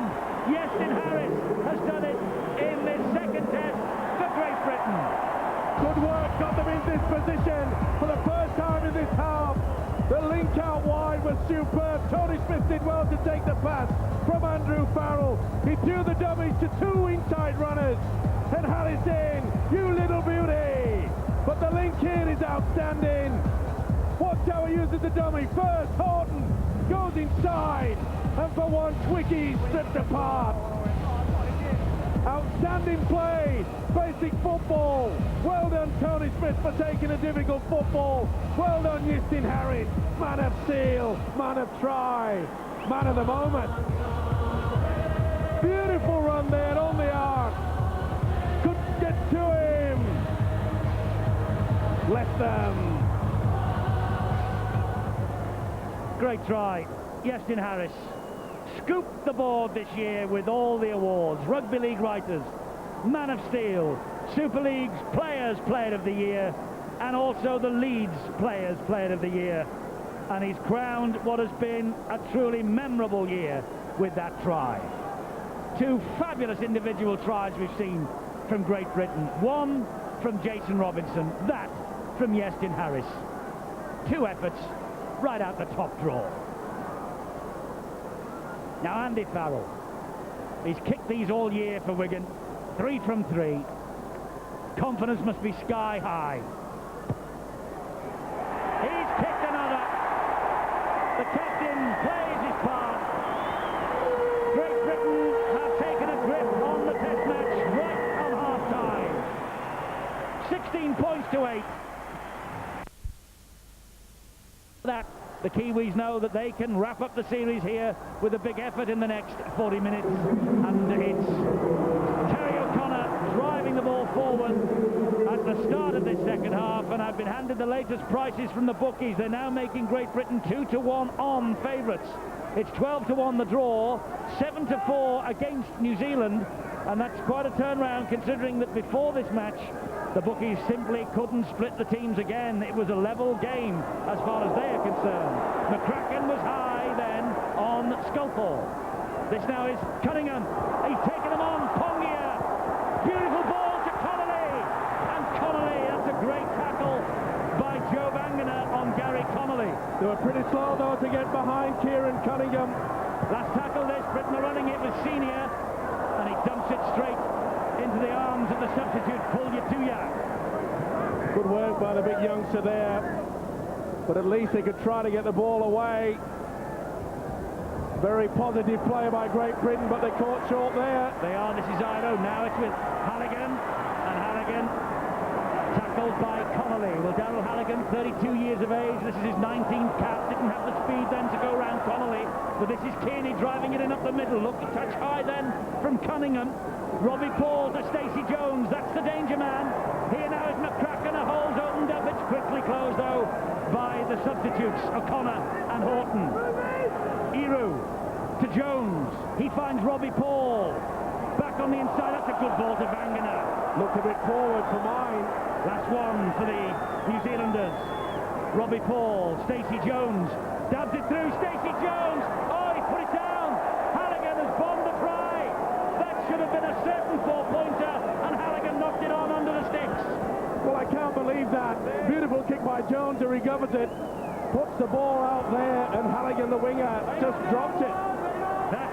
Iestyn Harris has done it in this second test for Great Britain. Good work, got them in this position for the first time in this half. The link out wide was superb. Tony Smith did well to take the pass from Andrew Farrell. He threw the dummies to two inside runners. And Harris in, you little beauty. But the link in is outstanding. Watch how he uses the dummy. First, Horton goes inside. And for once, Wiki stripped apart. Outstanding play, basic football. Well done, Tony Smith, for taking a difficult football. Well done, Iestyn Harris, man of steel, man of try, man of the moment. Beautiful run there on the arc. Couldn't get to him. Left them. Great try, Iestyn Harris. Scooped the board this year with all the awards. Rugby League Writers, Man of Steel, Super League's Players Player of the Year, and also the Leeds Players Player of the Year. And he's crowned what has been a truly memorable year with that try. Two fabulous individual tries we've seen from Great Britain. One from Jason Robinson, that from Iestyn Harris. Two efforts right out the top draw. Now Andy Farrell, he's kicked these all year for Wigan, 3 from 3. Confidence must be sky high. He's kicked another. The captain plays his part. Great Britain have taken a grip on the test match right on half-time. 16 points to 8. That the Kiwis know that they can wrap up the series here with a big effort in the next 40 minutes. And it's Terry O'Connor driving the ball forward at the start of this second half. And I've been handed the latest prices from the bookies. They're now making Great Britain 2-1 on favourites. It's 12-1 the draw, 7-4 against New Zealand. And that's quite a turnaround considering that before this match, the bookies simply couldn't split the teams again. It was a level game as far as they are concerned. McCracken was high then on Sculpall. This now is Cunningham. He's taken them on. Pongia. Beautiful ball to Connolly. And Connolly, that's a great tackle by Joe Vangana on Gary Connolly. They were pretty slow though to get behind Kieran Cunningham. Last tackle this, Britain are running it with Senior. And he dumps it straight into the arms of the substitute, Pulyatuya. Good work by the big youngster there, but at least they could try to get the ball away. Very positive play by Great Britain, but they caught short there. They are, this is Iro, now it's with Halligan, and Halligan tackled by Connolly. Well, Darryl Halligan, 32 years of age, this is his 19th cap, didn't have the speed then to go round Connolly, but this is Kearney driving it in up the middle. Look, a touch high then from Cunningham. Robbie Paul to Stacey Jones, that's the danger man. Here now is McCracken, a hole's opened up, it's quickly closed though by the substitutes, O'Connor and Horton. Iru to Jones, he finds Robbie Paul. Back on the inside, that's a good ball to Vangana. Looked a bit forward for mine. Last one for the New Zealanders. Robbie Paul, Stacey Jones, dabs it through, Stacey Jones, oh, he put it down. Halligan has bombed the try. That should have been a certain four-pointer, and Halligan knocked it on under the sticks. Well, I can't believe that. Beautiful kick by Jones, who recovers it, puts the ball out there, and Halligan, the winger, just dropped it.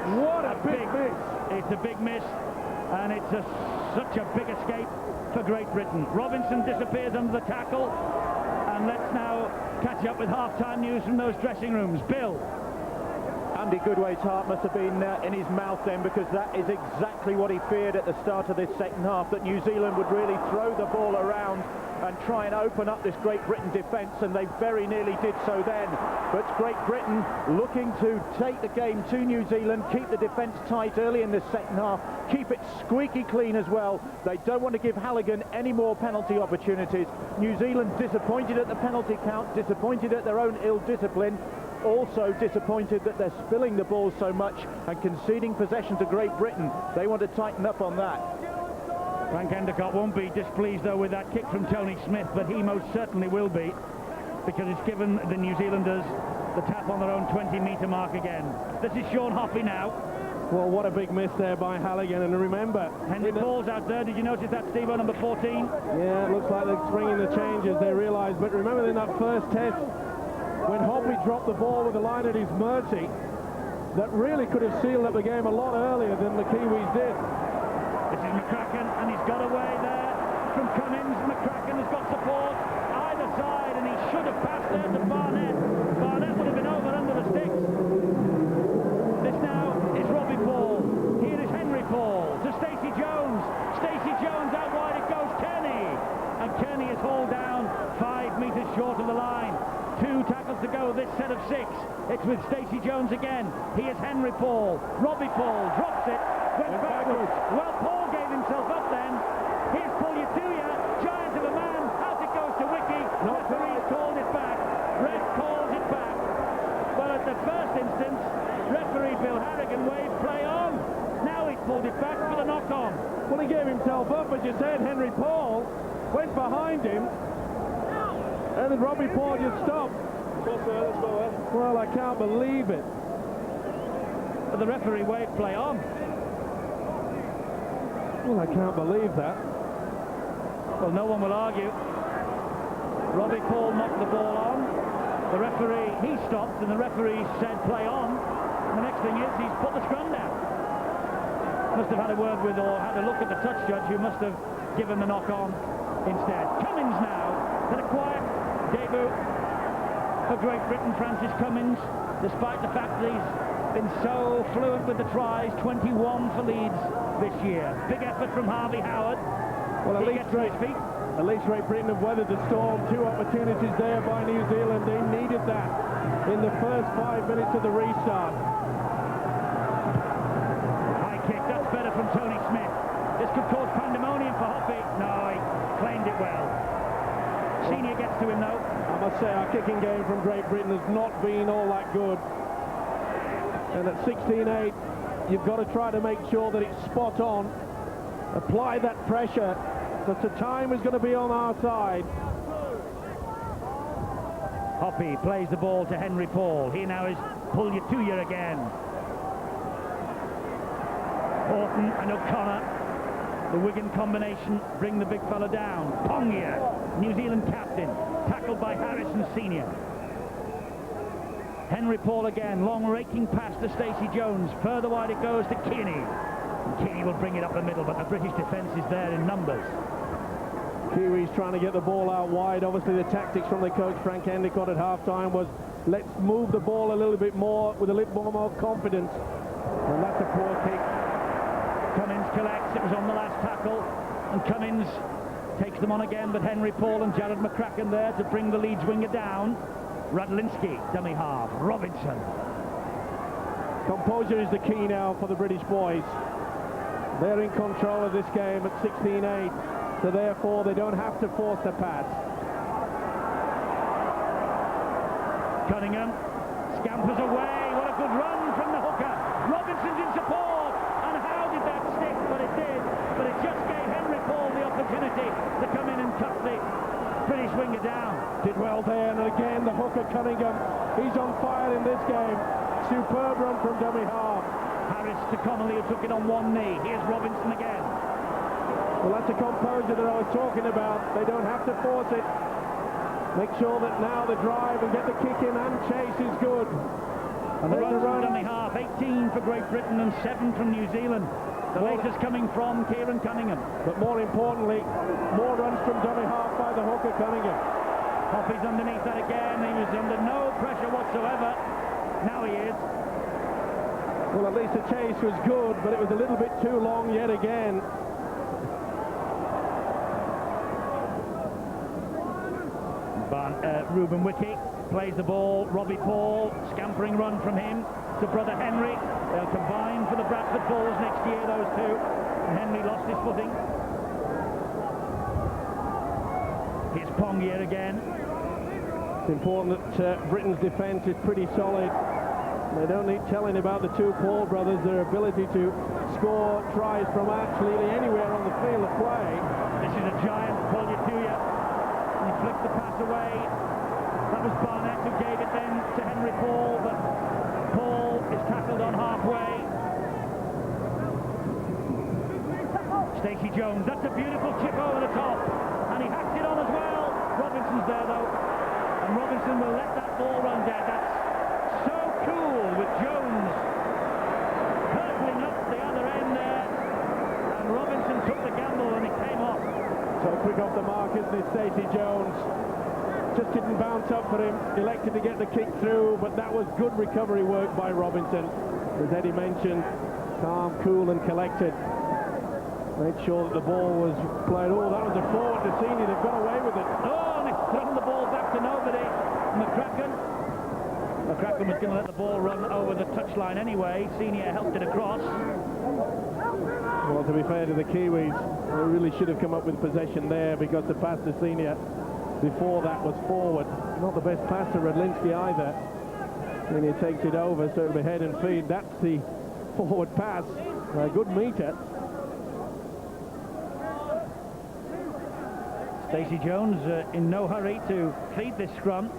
What a big miss. It's a big miss, and it's such a big escape for Great Britain. Robinson disappears under the tackle, and let's now catch up with half-time news from those dressing rooms. Bill. Andy Goodway's heart must have been in his mouth then, because that is exactly what he feared at the start of this second half, that New Zealand would really throw the ball around and try and open up this Great Britain defence, and they very nearly did so then. But Great Britain looking to take the game to New Zealand, keep the defence tight early in this second half, keep it squeaky clean as well. They don't want to give Halligan any more penalty opportunities. New Zealand disappointed at the penalty count, disappointed at their own ill discipline, also disappointed that they're spilling the ball so much and conceding possession to Great Britain. They want to tighten up on that. Frank Endicott won't be displeased though with that kick from Tony Smith, but he most certainly will be, because it's given the New Zealanders The tap on their own 20-metre mark again. This is Sean Hoppy now. Well, what a big miss there by Halligan, and remember... Henry Paul's out there. Did you notice that, Steve, number 14? Yeah, it looks like they're bringing the changes, they realise. But remember in that first test, when Hoppy dropped the ball with the line at his mercy, that really could have sealed up the game a lot earlier than the Kiwis did. This is McCracken, and he's got away there from Cummins. McCracken has got support either side, and he should have passed there to Barnett. Barnett would have been over under the sticks. This now is Robbie Paul. Here is Henry Paul to Stacey Jones. Stacey Jones out wide, it goes Kearney. And Kearney is hauled down 5 metres short of the line. 2 tackles to go, this set of 6. It's with Stacey Jones again. Here's Henry Paul. Robbie Paul drops it, went backwards. Well, Paul gave himself up then. Here's Pulyatuya, giant of a man. Out it goes to Wiki. Referee called it back. Ref calls it back. Well, at the first instance, referee Bill Harrigan waved play on. Now he's pulled it back for the knock-on. Well, he gave himself up, as you said. Henry Paul went behind him, and then Robbie Paul just stopped. Well, I can't believe it. But the referee waved play on. Well, I can't believe that. Well, no one will argue. Robbie Paul knocked the ball on. The referee, he stopped, and the referee said play on. And the next thing is he's put the scrum down. Must have had a word with or had a look at the touch judge, who must have given the knock on instead. Cummins now, had a quiet debut for Great Britain, Francis Cummins, despite the fact that he's been so fluent with the tries. 21 for Leeds this year. Big effort from Harvey Howard. Well, at least Great Britain have weathered the storm. 2 opportunities there by New Zealand. They needed that in the first 5 minutes of the restart. High kick, that's better from Tony Smith. This could cause pandemonium for Hoppy. No, he claimed it well. Senior gets to him though. I must say, our kicking game from Great Britain has not been all that good. And at 16-8, you've got to try to make sure that it's spot on. Apply that pressure, that the time is going to be on our side. Hoppy plays the ball to Henry Paul. Here now is Pulyatuya again. Horton and O'Connor, the Wigan combination, bring the big fella down. Pongia, New Zealand captain, tackled by Harrison Senior. Henry Paul again, long raking pass to Stacey Jones. Further wide it goes to Kearney. Kearney will bring it up the middle, but the British defence is there in numbers. Kiwis trying to get the ball out wide. Obviously the tactics from the coach Frank Endicott at half-time was, let's move the ball a little bit more with a little more confidence. And that's a poor kick. Cummins collects, it was on the last tackle, and Cummins takes them on again, but Henry Paul and Jared McCracken there to bring the Leeds winger down. Radlinski, dummy half. Robinson. Composure is the key now for the British boys. They're in control of this game at 16-8, so therefore they don't have to force the pass. Cunningham scampers away. What a good run from the hooker. Robinson's in support, and how did that stick? But it did. But it just gave Henry Paul the opportunity to come in and cut the British winger down. Did well there, and again the hooker Cunningham, he's on fire in this game. Superb run from dummy half. Harris to Connolly, who took it on one knee. Here's Robinson again. Well, that's the composure that I was talking about. They don't have to force it. Make sure that now the drive and get the kick in and chase is good. And the runs from dummy half, 18 for Great Britain and 7 from New Zealand. The latest coming from Kieran Cunningham. But more importantly, more runs from dummy half by the hooker Cunningham. Hoppy's underneath that again. He was under no pressure whatsoever. Now he is. Well, at least the chase was good, but it was a little bit too long yet again. Ruben Wiki plays the ball. Robbie Paul, scampering run from him to brother Henry. They'll combine for the Bradford Bulls next year, those two. And Henry lost his footing. Here's Pongia again. It's important that Britain's defence is pretty solid. They don't need telling about the two Paul brothers, their ability to score tries from absolutely anywhere on the field of play. This is a giant, Pulyatuya. He flicked the pass away. That was Barnett who gave it then to Henry Paul. Stacey Jones, that's a beautiful chip over the top, and he hacks it on as well. Robinson's there though, and Robinson will let that ball run dead. That's so cool with Jones hurtling up the other end there, and Robinson took the gamble and it came off. So quick off the mark, isn't it, Stacey Jones? Just didn't bounce up for him, elected to get the kick through, but that was good recovery work by Robinson. As Eddie mentioned, calm, cool and collected. Made sure that the ball was played. Oh, that was a forward to Senior. They've got away with it. Oh, and they've thrown the ball back to nobody. McCracken was going to let the ball run over the touchline anyway. Senior helped it across. Well, to be fair to the Kiwis, they really should have come up with possession there, because the pass to Senior before that was forward. Not the best pass to Radlinski either. Senior takes it over, so it'll be head and feed. That's the forward pass. A good meter. Stacey Jones in no hurry to feed this scrum.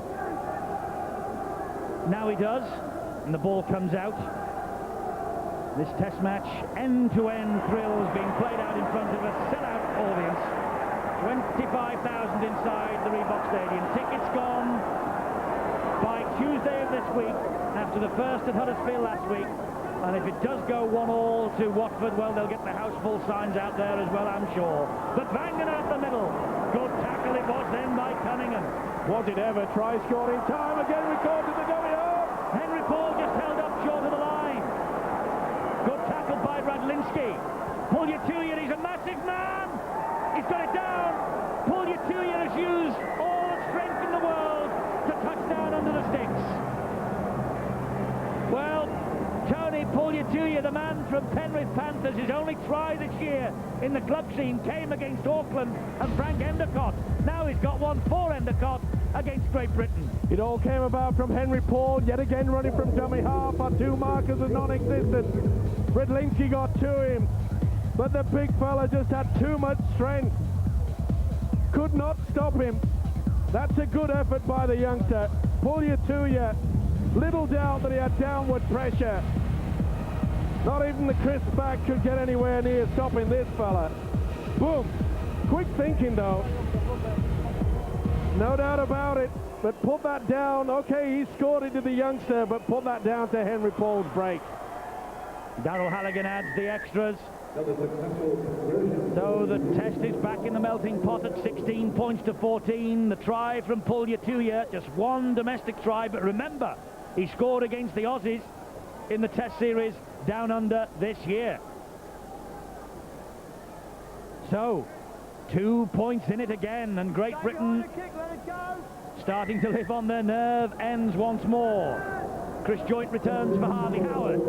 Now he does, and the ball comes out. This test match, end-to-end thrills being played out in front of a sellout audience. 25,000 inside the Reebok Stadium. Tickets gone by Tuesday of this week, after the first at Huddersfield last week. And if it does go 1-1 to Watford, well, they'll get the house full signs out there as well, I'm sure. But Vangan up the middle. Good tackle it was then by Cunningham. Was it ever? Try scored in time. Again recorded the dummy home. Henry Paul just held up short of the line. Good tackle by Radlinski. Puljatuja, he's a massive man. He's got it down. Puljatuja has used all the strength in the world to touch down under the sticks. Well, Tony Puljatuja, the man from Penrith Panthers, his only try this year in the club scene came against Auckland and Frank Endicott. Now he's got one for Endicott against Great Britain. It all came about from Henry Paul, yet again running from dummy half. Our two markers are non-existent. Radlinski got to him, but the big fella just had too much strength. Could not stop him. That's a good effort by the youngster. Puljatuja, little doubt that he had downward pressure. Not even the crisp back could get anywhere near stopping this fella. Boom. Quick thinking though. No doubt about it. But put that down. Okay, he scored it to the youngster, but put that down to Henry Paul's break. Darryl Halligan adds the extras. So the test is back in the melting pot at 16 points to 14. The try from Puljatuja, just one domestic try, but remember, he scored against the Aussies in the test series down under this year. So 2 points in it again, and Great Britain starting to live on their nerve ends once more. Chris Joynt returns for Harvey Howard.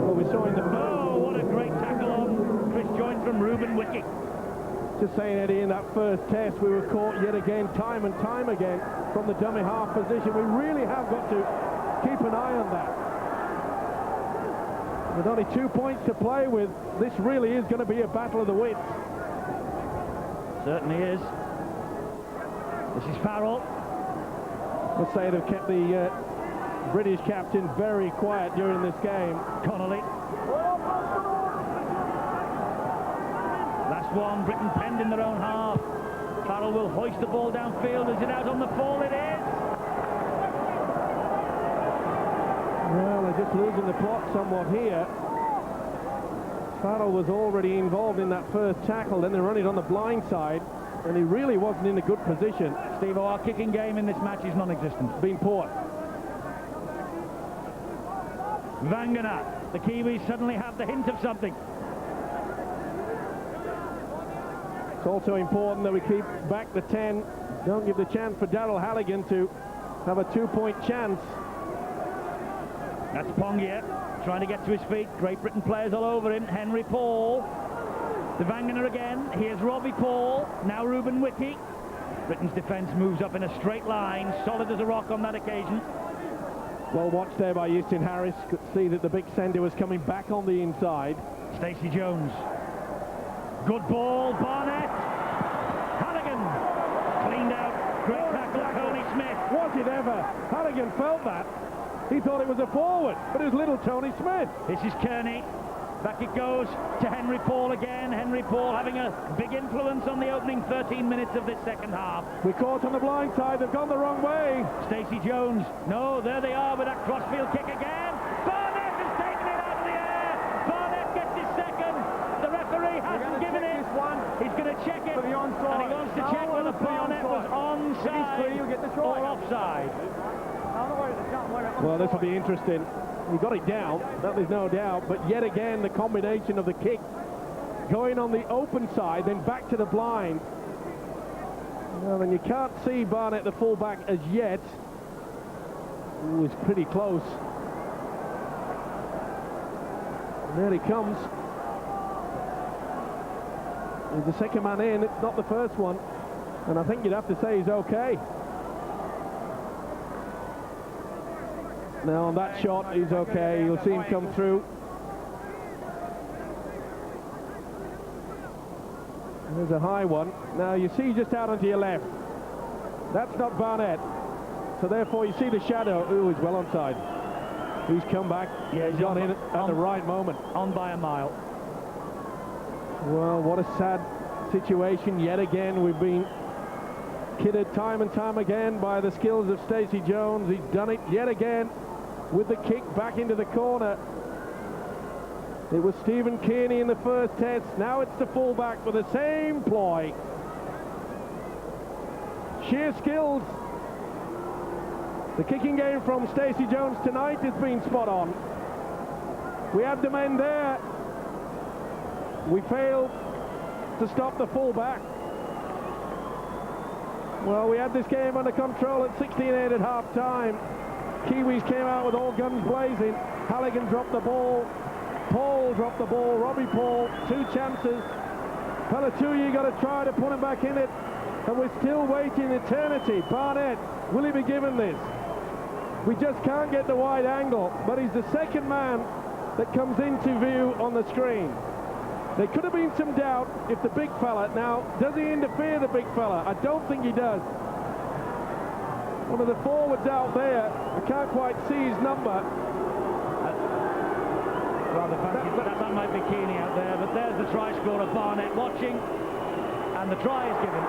Well, we saw in the... Oh, what a great tackle on Chris Joynt from Ruben Wiki. Just saying, Eddie, in that first test, we were caught yet again, time and time again, from the dummy half position. We really have got to keep an eye on that. With only 2 points to play with, this really is going to be a battle of the wits. Certainly is. This is Farrell. Let's say they've kept the British captain very quiet during this game. Connolly. Last one, Britain penned in their own half. Farrell will hoist the ball downfield. Is it out on the fall? It is. Well, they're just losing the plot somewhat here. Farrell was already involved in that first tackle, then they run it on the blind side, and he really wasn't in a good position. Steve, our kicking game in this match is non-existent. Been poor. Vangana, the Kiwis suddenly have the hint of something. It's also important that we keep back the 10. Don't give the chance for Darryl Halligan to have a 2-point chance. That's Pongia trying to get to his feet. Great Britain players all over him. Henry Paul. The Vangana again. Here's Robbie Paul. Now Ruben Wiki. Britain's defence moves up in a straight line. Solid as a rock on that occasion. Well watched there by Euston Harris. Could see that the big sender was coming back on the inside. Stacey Jones. Good ball. Barnett. Halligan. Cleaned out. Great tackle. Tony Smith. Was it ever? Halligan felt that. He thought it was a forward, but it was little Tony Smith. This is Kearney. Back it goes to Henry Paul again. Henry Paul having a big influence on the opening 13 minutes of this second half. We're caught on the blind side. They've gone the wrong way. Stacey Jones. No, there they are with that crossfield kick again. Barnett has taken it out of the air. Barnett gets his second. The referee hasn't given it. He's going to check it. For the onside. And he wants to check whether Barnett was onside or offside. Well, this will be interesting. He got it down, that there's no doubt, but yet again the combination of the kick going on the open side, then back to the blind. Well, and you can't see Barnett, the fullback, as yet. He was pretty close. And there he comes. He's the second man in, it's not the first one. And I think you'd have to say he's okay. Now on that shot, he's okay. You'll see him come through. There's a high one. Now you see just out onto your left. That's not Barnett. So therefore you see the shadow. Ooh, he's well onside. He's come back. Yeah, he's gone in at the right moment. On by a mile. Well, what a sad situation. Yet again, we've been kidded time and time again by the skills of Stacey Jones. He's done it yet again with the kick back into the corner. It was Stephen Kearney in the first test. Now it's the fullback with the same ploy. Sheer skills. The kicking game from Stacey Jones tonight has been spot on. We had the men there. We failed to stop the fullback. Well, we had this game under control at 16-8 at half-time. Kiwis came out with all guns blazing. Halligan dropped the ball. Paul dropped the ball. Robbie Paul, two chances. Pelatuyi got to try to put him back in it. And we're still waiting eternity. Barnett, will he be given this? We just can't get the wide angle. But he's the second man that comes into view on the screen. There could have been some doubt if the big fella, now, does he interfere, the big fella? I don't think he does. One of the forwards out there, I can't quite see his number. Rather fancy, that might be Kearney out there, but there's the try scorer, Barnett, watching, and the try is given.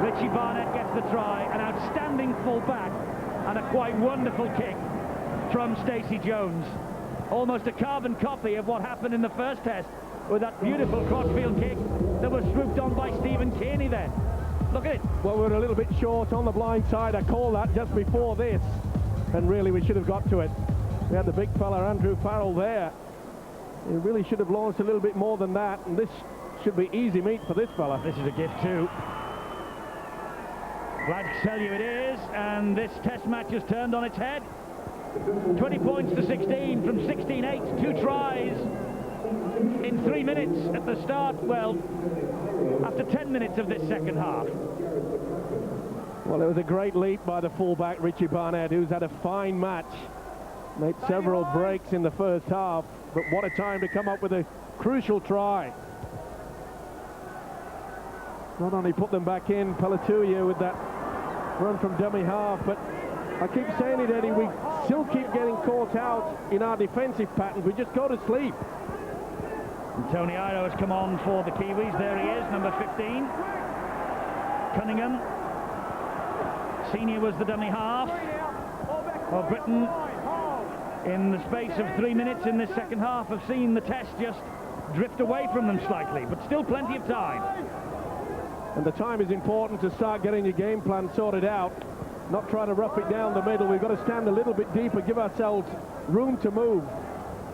Richie Barnett gets the try, an outstanding full-back, and a quite wonderful kick from Stacey Jones. Almost a carbon copy of what happened in the first test with that beautiful crossfield kick that was swooped on by Stephen Kearney then. Look at it. Well, we're a little bit short on the blind side. I called that just before this, and really we should have got to it. We had the big fella, Andrew Farrell, there. He really should have launched a little bit more than that, and this should be easy meat for this fella. This is a gift too. Glad to tell you it is, and this test match has turned on its head. 20 points to 16 from 16-8, two tries in 3 minutes at the start, well, after 10 minutes of this second half. Well, it was a great leap by the fullback, Richie Barnett, who's had a fine match. Made several breaks in the first half, but what a time to come up with a crucial try. Not only put them back in, Pelatuyi with that run from dummy half, but I keep saying it, Eddie, we still keep getting caught out in our defensive patterns. We just go to sleep. And Tony Iro has come on for the Kiwis. There he is, number 15. Cunningham. Senior was the dummy half of Britain. In the space of 3 minutes in this second half, have seen the test just drift away from them slightly, but still plenty of time. And the time is important to start getting your game plan sorted out. Not try to rough it down the middle. We've got to stand a little bit deeper, give ourselves room to move.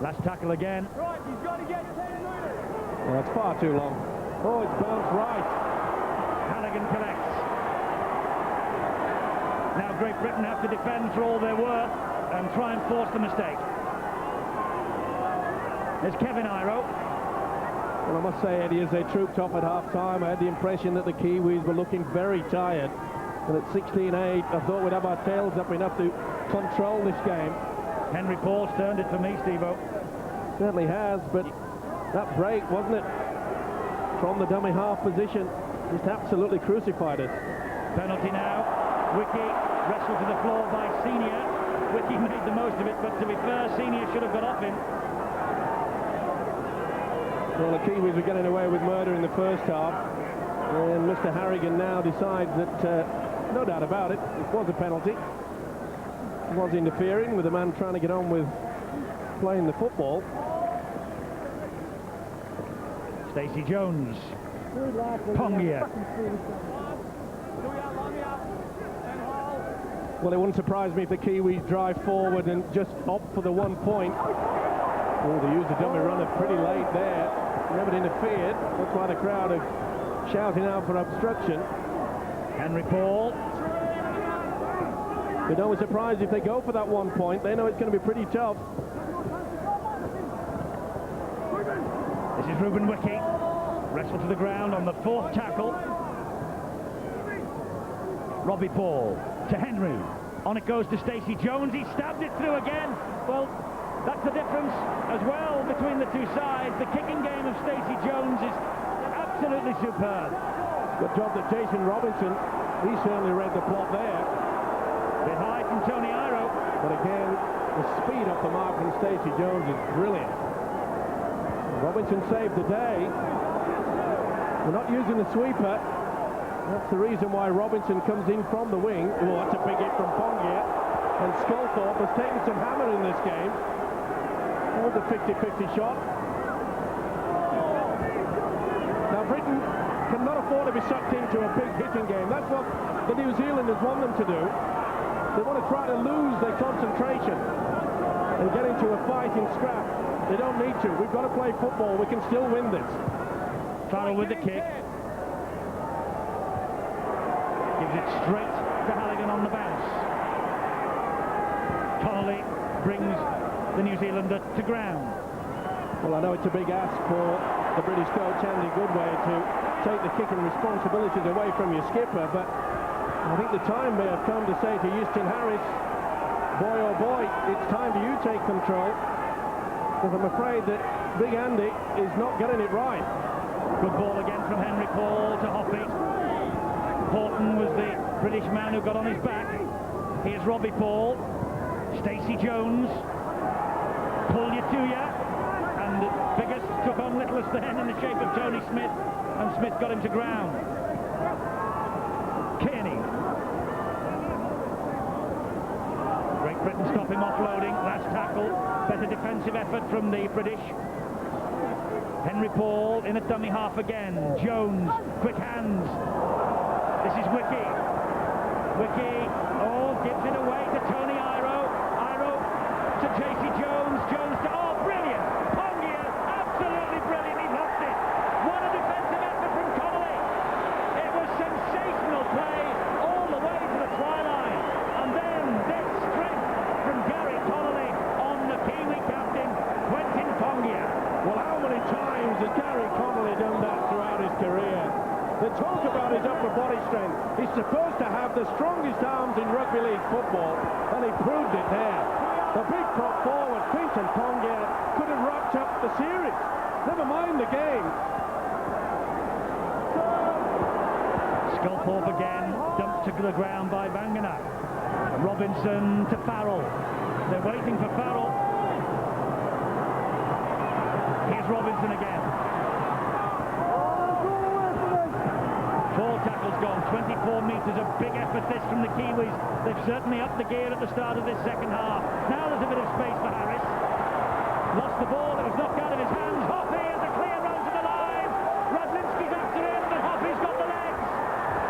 Last tackle again. Right, he's got to get 10 metres. Oh, it's far too long. Oh, it's bounced right. Halligan collects. Now Great Britain have to defend for all they're worth and try and force the mistake. There's Kevin Iro. Well, I must say, Eddie, as they trooped off at half-time, I had the impression that the Kiwis were looking very tired. And at 16-8, I thought we'd have our tails up enough to control this game. Henry Paul's turned it for me, Steve-O. Certainly has, but that break, wasn't it, from the dummy half position, just absolutely crucified us. Penalty now. Wiki wrestled to the floor by Senior. Wiki made the most of it, but to be fair, Senior should have got off him. Well, the Kiwis were getting away with murder in the first half, and Mr. Harrigan now decides that, no doubt about it, it was a penalty. He was interfering with a man trying to get on with playing the football. Stacey Jones. Pongia. Well, it wouldn't surprise me if the Kiwis drive forward and just opt for the 1 point. Oh, they used the dummy runner pretty late there. Never interfered. Looks like the crowd are shouting out for obstruction. Henry Paul. But don't be surprised if they go for that 1 point. They know it's going to be pretty tough. This is Ruben Wiki. Wrestled to the ground on the 4th tackle. Robbie Paul to Henry. On it goes to Stacey Jones. He stabbed it through again. Well, that's the difference as well between the two sides. The kicking game of Stacey Jones is absolutely superb. Good job that Jason Robinson, he certainly read the plot there. Bit high from Tony Iro. But again, the speed off the mark from Stacey Jones is brilliant. Robinson saved the day. We're not using the sweeper. That's the reason why Robinson comes in from the wing. Oh, that's a big hit from Pongia. And Sculthorpe has taken some hammer in this game. That was a 50-50 shot. Now Britain cannot afford to be sucked into a big hitting game. That's what the New Zealanders want them to do. They want to try to lose their concentration and get into a fighting scrap. They don't need to. We've got to play football. We can still win this. Farrell with the kick. Gives it straight to Halligan on the bounce. Connolly brings the New Zealander to ground. Well, I know it's a big ask for the British coach Andy Goodway to take the kicking responsibilities away from your skipper, but I think the time may have come to say to Houston Harris, boy oh boy, it's time for you to take control, because I'm afraid that Big Andy is not getting it right. Good ball again from Henry Paul to Hoppy. Horton was the British man who got on his back. Here's Robbie Paul. Stacey Jones. Pull you to ya. And Biggest took on Littlest then in the shape of Tony Smith. And Smith got him to ground. Kearney. Great Britain stop him offloading. Last tackle. Better defensive effort from the British. Henry Paul in a dummy half again. Jones, quick hands. This is Wiki. Wiki, oh, gives it away to Tony Iro. Iro to JC Jones. Jones to, oh, brilliant. Pongia, absolutely brilliant. He lost it. What a defensive effort from Connolly. It was sensational play all the way to the try line. And then this strength from Gary Connolly on the Kiwi captain, Quentin Pongia. Well, how many times has Gary Connolly done that throughout his career? The talk about his upper body strength. He's supposed to have the strongest arms in rugby league football, and he proved it there. The big prop forward, Quentin Pongia, could have wrapped up the series. Never mind the game. Sculthorpe again, dumped to the ground by Vangana. Robinson to Farrell. They're waiting for Farrell. Here's Robinson again. 4 tackles gone, 24 metres, a big effort this from the Kiwis. They've certainly upped the gear at the start of this second half. Now there's a bit of space for Harris. Lost the ball, it was knocked out of his hands. Hoppy has a clear run to the line. Radlinski's after him, but Hoppy's got the legs.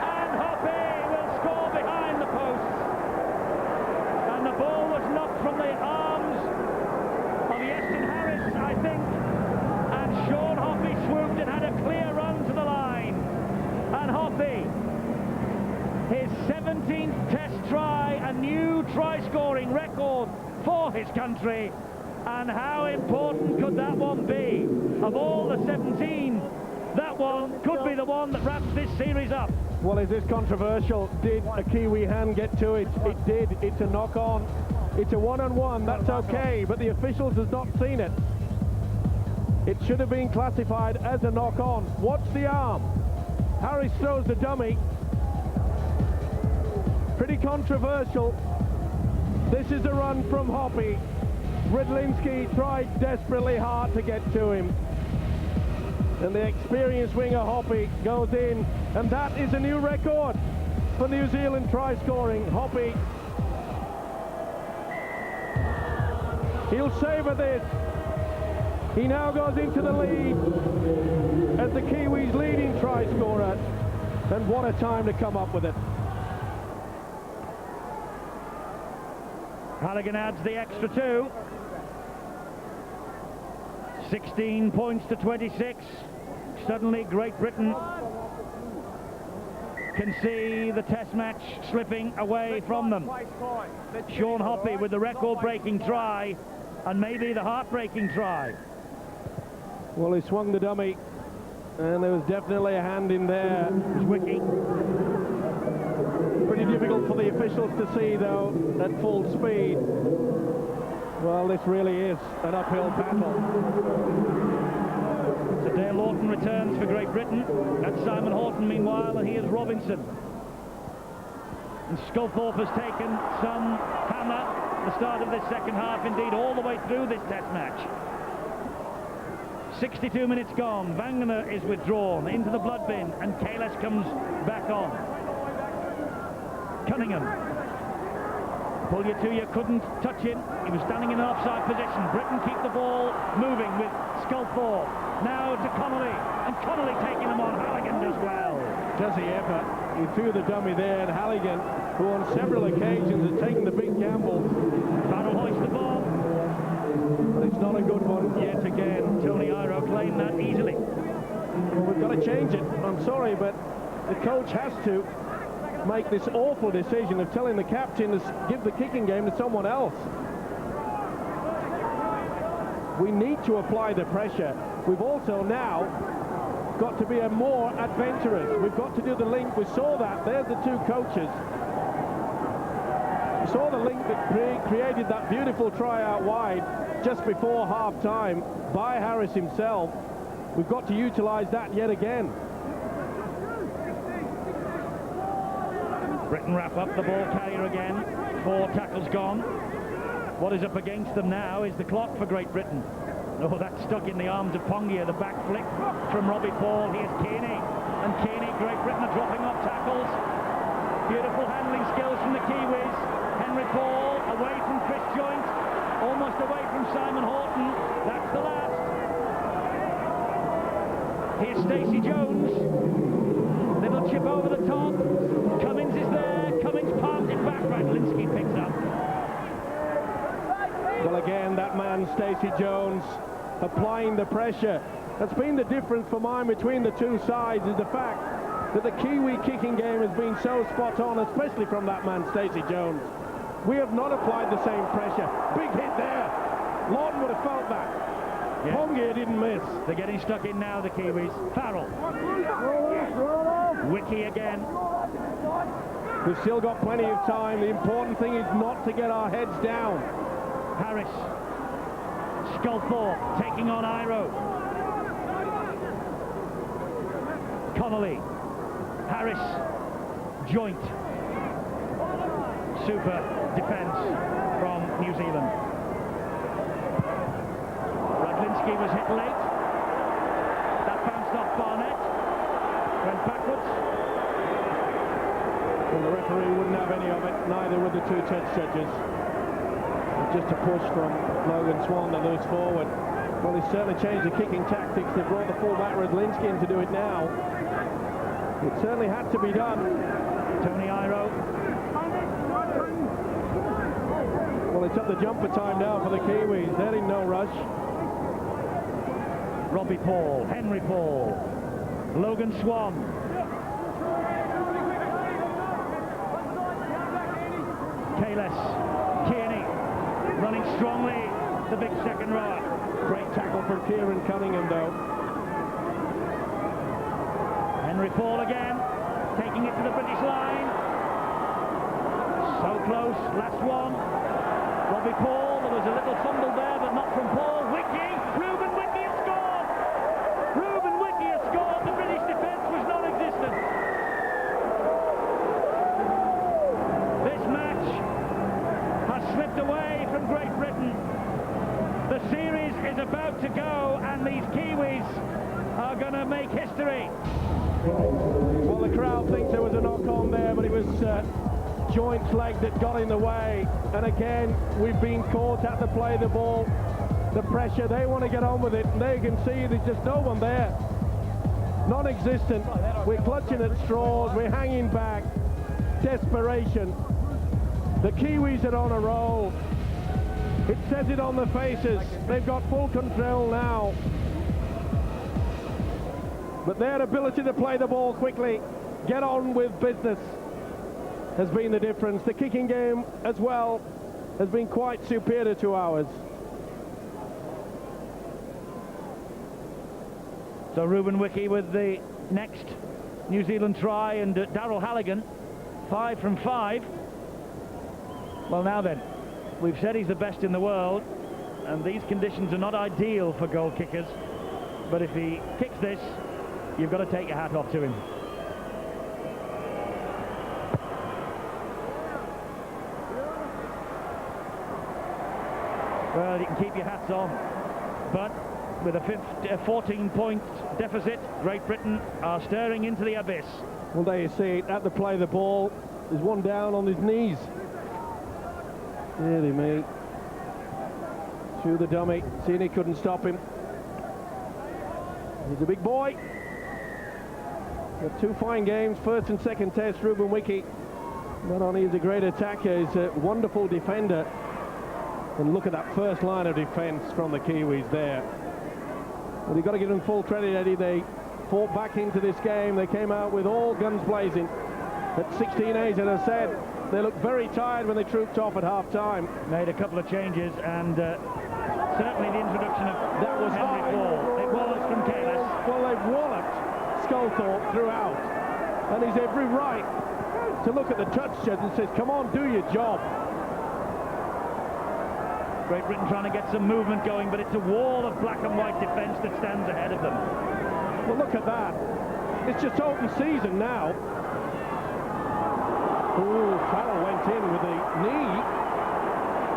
And Hoppy will score behind the posts. And the ball was knocked from the arms of Iestyn Harris, I think. And Sean Hoppy swooped and had a clear run to the line. And Hoppy, his 17th test try, a new try-scoring record for his country. And how important could that one be? Of all the 17, that one could be the one that wraps this series up. Well, is this controversial? Did a Kiwi hand get to it? It did. It's a knock-on. It's a one-on-one. That's okay, but the officials has not seen it. It should have been classified as a knock-on. Watch the arm. Harris throws the dummy. Pretty controversial. This is the run from Hoppy. Rydlinski tried desperately hard to get to him. And the experienced winger Hoppy goes in, and that is a new record for New Zealand try scoring. Hoppy, he'll savour this. He now goes into the lead as the Kiwis' leading try scorer, and what a time to come up with it. Halligan adds the extra 2. 16 points to 26. Suddenly Great Britain can see the test match slipping away from them. Sean Hoppy with the record-breaking try, and maybe the heart-breaking try. Well, he swung the dummy, and there was definitely a hand in there. It was Wiki. Pretty difficult for the officials to see, though, at full speed. Well, this really is an uphill battle. So Dale Lawton returns for Great Britain. That's Simon Horton, meanwhile, and he is Robinson. And Sculthorpe has taken some hammer at the start of this second half, indeed all the way through this test match. 62 minutes gone. Wangener is withdrawn into the blood bin, and Kalis comes back on. Cunningham. Pulyatuya couldn't touch him. He was standing in an offside position. Britain keep the ball moving with Sculthorpe. Now to Connolly, and Connolly taking him on. Halligan does well. Does he ever? He threw the dummy there, and Halligan, who on several occasions has taken the big gamble. Farrell hoists the ball. But it's not a good one yet again. Tony Iro claimed that easily. Well, we've got to change it. I'm sorry, but the coach has to make this awful decision of telling the captain to give the kicking game to someone else. We need to apply the pressure. We've also now got to be more adventurous. We've got to do the link. We saw that. There's the two coaches. We saw the link that created that beautiful try out wide just before half-time by Harris himself. We've got to utilise that yet again. Britain wrap up the ball carrier again. 4 tackles gone. What is up against them now is the clock for Great Britain. Oh, that's stuck in the arms of Pongia. The back flick from Robbie Paul. Here's Kearney. And Kearney, Great Britain are dropping off tackles. Beautiful handling skills from the Kiwis. Henry Paul away from Chris Joynt. Almost away from Simon Horton. That's the last. Here's Stacey Jones. Little chip over the top. Cummins is there. Cummins palms it back. Radlinski picks up. Well, again, that man, Stacey Jones, applying the pressure. That's been the difference for mine between the two sides, is the fact that the Kiwi kicking game has been so spot on, especially from that man, Stacey Jones. We have not applied the same pressure. Big hit there. Lawton would have felt that. Yeah. Pongia didn't miss. They're getting stuck in now, the Kiwis. Farrell. Wiki again. We've still got plenty of time. The important thing is not to get our heads down. Harris. Sculthorpe taking on Iro. Connolly. Harris. Joynt. Super defence from New Zealand. Radlinski was hit late. That bounced off Barnett. Went backwards. Well, the referee wouldn't have any of it, neither would the two test judges. Just a push from Logan Swan to lose forward. Well, he's certainly changed the kicking tactics. They brought the fullback Radlinski in to do it now. It certainly had to be done. Tony Iro. Well, it's up the jumper time now for the Kiwis. They're in no rush. Robbie Paul, Henry Paul, Logan Swan. Kalis, Kearney, running strongly, the big second rower. Great tackle from Kieran Cunningham, though. Henry Paul again, taking it to the British line. So close, last one. Robbie Paul, there was a little fumble there, but not from Paul. Wiki, Reuben Wiki has scored! Reuben Wiki has scored, the British defence was non-existent. This match has slipped is about to go, and these Kiwis are going to make history. Well, the crowd thinks there was a knock-on there, but it was Joint's leg that got in the way. And again, we've been caught at the play of the ball. The pressure, they want to get on with it, and there you can see there's just no one there. Non-existent. We're clutching at straws, we're hanging back. Desperation. The Kiwis are on a roll. It says it on their faces. They've got full control now. But their ability to play the ball quickly, get on with business, has been the difference. The kicking game as well has been quite superior to ours. So Ruben Wiki with the next New Zealand try, and Darryl Halligan, 5 from 5. Well, now then, we've said he's the best in the world, and these conditions are not ideal for goal kickers, but if he kicks this, you've got to take your hat off to him. Well, you can keep your hats on, but with a 14-point deficit, Great Britain are staring into the abyss. Well, there you see it, at the play of the ball, there's one down on his knees. Dearly me. Through the dummy, seeing he couldn't stop him. He's a big boy. Got 2 fine games, first and second test. Ruben Wiki, not only is a great attacker, he's a wonderful defender. And look at that first line of defence from the Kiwis there. But you've got to give them full credit, Eddie. They fought back into this game. They came out with all guns blazing. At 16-8, as I said, they looked very tired when they trooped off at half-time. Made a couple of changes, and certainly the introduction of That was Henry high. Paul. It was from Kalis. Well, they've walloped Sculthorpe throughout. And he's every right to look at the touch judge and says, come on, do your job. Great Britain trying to get some movement going, but it's a wall of black and white defence that stands ahead of them. Well, look at that. It's just open season now. Ooh, Farrell went in with the knee.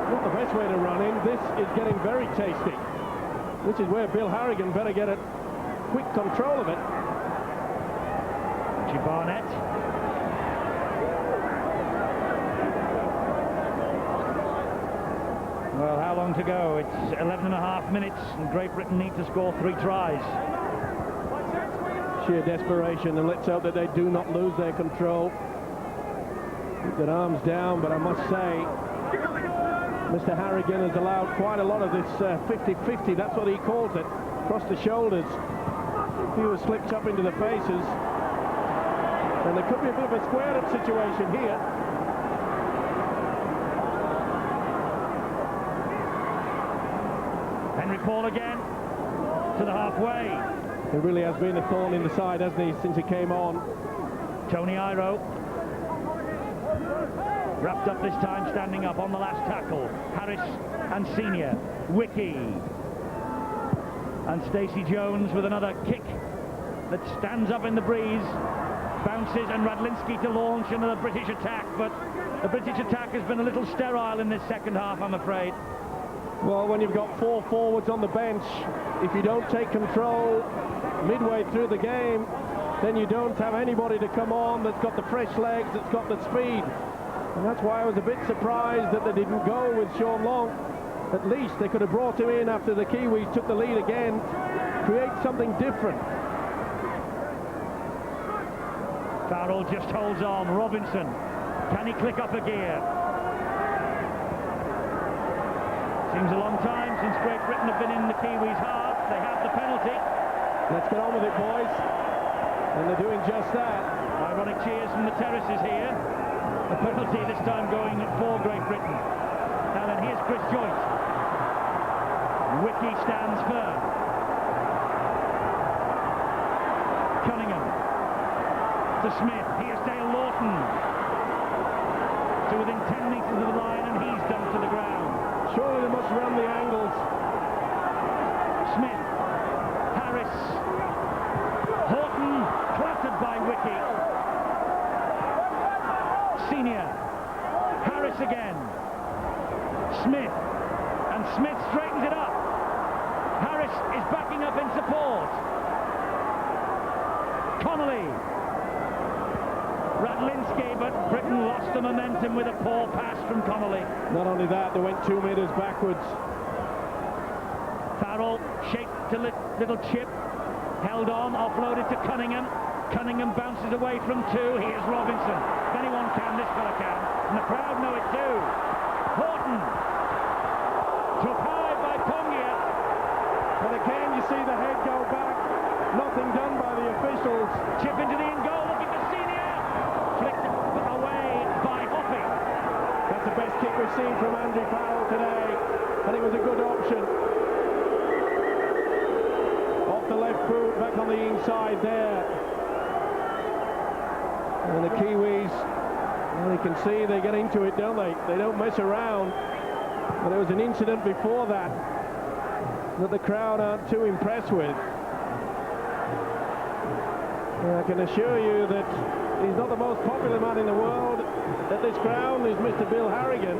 Not the best way to run in. This is getting very tasty. Which is where Bill Harrigan better get a quick control of it. Richie Barnett. Well, how long to go? It's 11.5 minutes, and Great Britain need to score 3 tries. Sheer desperation, and let's hope that they do not lose their control. Keep their arms down, but I must say, Mr. Harrigan has allowed quite a lot of this 50-50, that's what he calls it, across the shoulders. A few have slipped up into the faces, and there could be a bit of a square-up situation here. Henry Paul again to the halfway. It really has been a thorn in the side, hasn't he, since he came on. Tony Iro wrapped up this time, standing up on the last tackle. Harris and Senior. Wiki. And Stacey Jones with another kick that stands up in the breeze. Bounces, and Radlinski to launch another British attack, but the British attack has been a little sterile in this second half, I'm afraid. Well, when you've got 4 forwards on the bench, if you don't take control midway through the game, then you don't have anybody to come on that's got the fresh legs, that's got the speed. And that's why I was a bit surprised that they didn't go with Sean Long. At least they could have brought him in after the Kiwis took the lead again, create something different. Farrell just holds on. Robinson, can he click up a gear? Seems a long time since Great Britain have been in the Kiwis' half. They have the penalty. Let's get on with it, boys. And they're doing just that. Ironic cheers from the terraces here. The penalty this time going for Great Britain. Now then, here's Chris Joynt. Wiki stands firm. Cunningham to Smith. Here's Dale Lawton to within 10 metres of the line, and he's dumped to the ground. Surely they must run the angles. Smith, Harris, Horton clattered by Wiki. Senior, Harris again, Smith, and Smith straightens it up. Harris is backing up in support. Connolly. Radlinski, but Britain lost the momentum with a poor pass from Connolly. Not only that, they went 2 meters backwards. Farrell shaped to little chip, held on, offloaded to Cunningham. Cunningham bounces away from two. Here's Robinson. If anyone can, this fella can. And the crowd know it too. Horton. Took high by Pongia. And again, you see the head go back. Nothing done by the officials. Chip into the in goal, looking for Senior. Flicked away by Hoppy. That's the best kick we've seen from Andrew Farrell today. And it was a good option. Off the left foot, back on the inside there. And the Kiwis, well, you can see they get into it, don't they? They don't mess around. But there was an incident before that the crowd aren't too impressed with. I can assure you that he's not the most popular man in the world at this ground, is Mr. Bill Harrigan.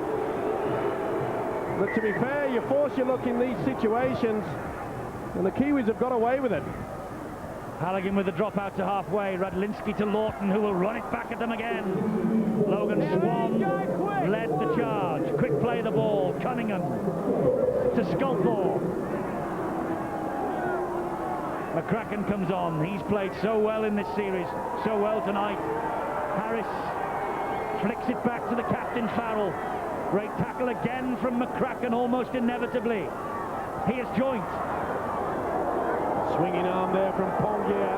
But to be fair, you force your luck in these situations, and the Kiwis have got away with it. Halligan with the drop out to halfway. Radlinski to Lawton, who will run it back at them again. Logan Swan led the charge. Quick play the ball. Cunningham to Sculthorpe. McCracken comes on. He's played so well in this series, so well tonight. Harris flicks it back to the captain, Farrell. Great tackle again from McCracken, almost inevitably. Here's Joint. Swinging arm there from Pongia.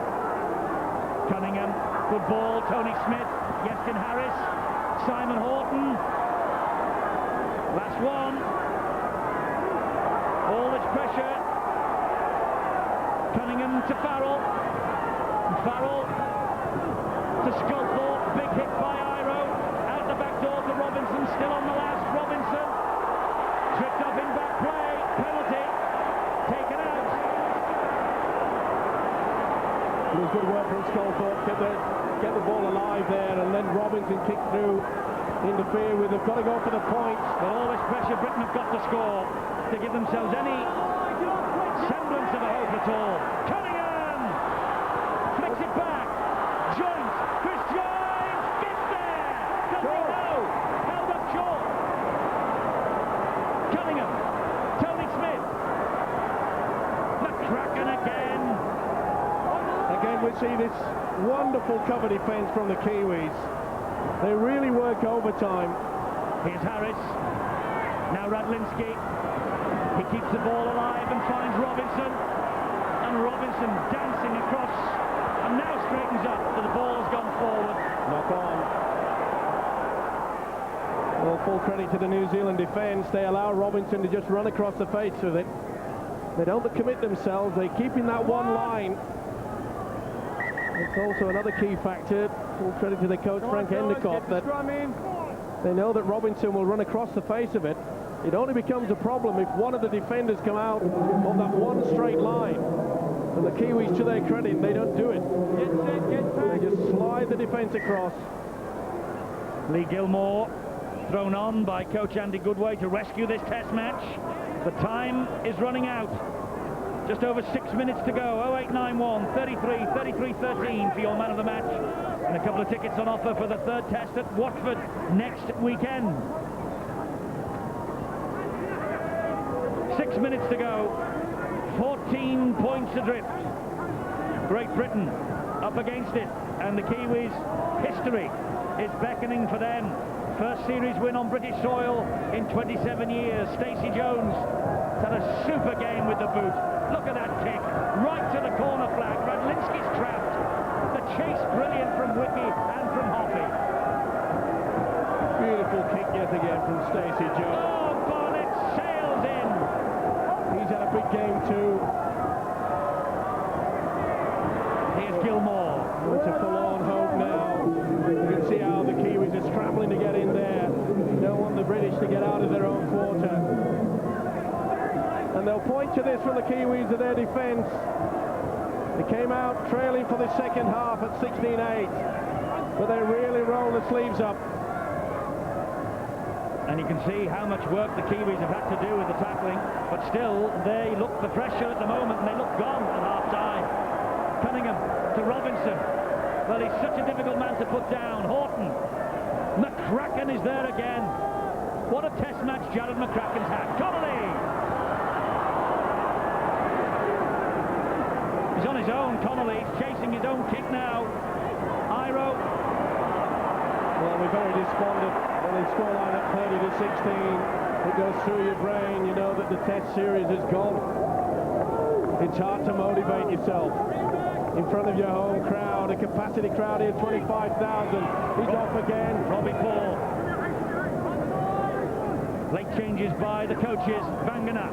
Cunningham, good ball. Tony Smith, Yestin Harris, Simon Horton. Last one. All this pressure. Cunningham to Farrell. Farrell to Sculthorpe. Big hit by Iro. Out the back door to Robinson. Still on the last. Robinson tripped up in back play. Penalty. Taken out. It was good work from Sculthorpe, get the ball alive there, and then Robinson kicked through, interfere with. They've got to go for the points. But all this pressure, Britain have got to score to give themselves any semblance of a hope at all. Cunningham flicks it back. Joint, Chris Joint gets there. Does he know? Held up short. Cunningham, Tony Smith, McCracken again. Again, we see this wonderful cover defence from the Kiwis. They really work overtime. Here's Harris. Now Radlinski. He keeps the ball alive and finds Robinson. And Robinson dancing across and now straightens up. So the ball has gone forward. Knock on. Well, full credit to the New Zealand defence. They allow Robinson to just run across the face with it. They don't commit themselves. They keep in that one line. It's also another key factor, full credit to the coach Frank Endicott, that they know that Robinson will run across the face of it. It only becomes a problem if one of the defenders come out on that one straight line. And the Kiwis, to their credit, they don't do it. They just slide the defence across. Lee Gilmore thrown on by coach Andy Goodway to rescue this test match. The time is running out. Just over 6 minutes to go. 0891 33 13 for your man of the match, and a couple of tickets on offer for the third test at Watford next weekend. 6 minutes to go. 14 points adrift. Great Britain up against it, and the Kiwis, history is beckoning for them. First series win on British soil in 27 years. Stacey Jones had a super game with the boot. Look at that kick, right to the corner flag. Radlinski's trapped. The chase brilliant from Wiki and from Hoppy. Beautiful kick yet again from Stacey Jones. Oh, Barnett sails in. He's had a big game too. Here's Gilmore. It's a full-on hope now. You can see how the Kiwis are scrambling to get in there. They don't want the British to get out of their own quarter. And they'll point to this from the Kiwis of their defence. They came out trailing for the second half at 16-8, but they really roll the sleeves up. And you can see how much work the Kiwis have had to do with the tackling, but still they look the fresher at the moment, and they look gone at half-time. Cunningham to Robinson. Well, he's such a difficult man to put down. Horton. McCracken is there again. What a test match Jared McCracken's had. Connolly! He's on his own, Connolly. He's chasing his own kick now. Iro. Well, we're very despondent when the scoreline at 30 to 16. It goes through your brain. You know that the test series is gone. It's hard to motivate yourself in front of your home crowd. A capacity crowd here, 25,000. He's off again. Robbie Paul. Late changes by the coaches. Vangana.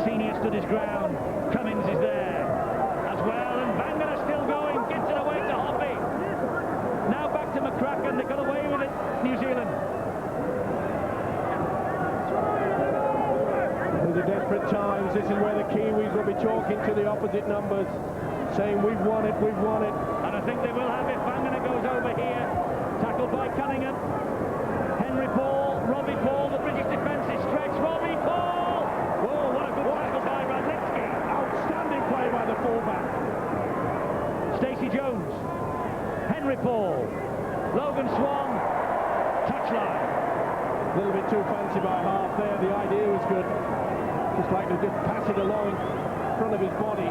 Senior stood his ground. Cummins is there as well, and Vangana still going. Gets it away to Hoppy. Now back to McCracken. They got away with it, New Zealand. In the desperate times, this is where the Kiwis will be talking to the opposite numbers, saying we've won it, we've won it. And I think they will have it. Vangana goes over here. Tackled by Cunningham. Henry Paul, Robbie Paul, the British defence is stretched. Robbie Paul! Whoa, what a good tackle by Radlitsky. Outstanding play by the fullback. Stacey Jones. Henry Paul. Logan Swan. Touchline. A little bit too fancy by half there. The idea was good. Just like to just pass it along in front of his body.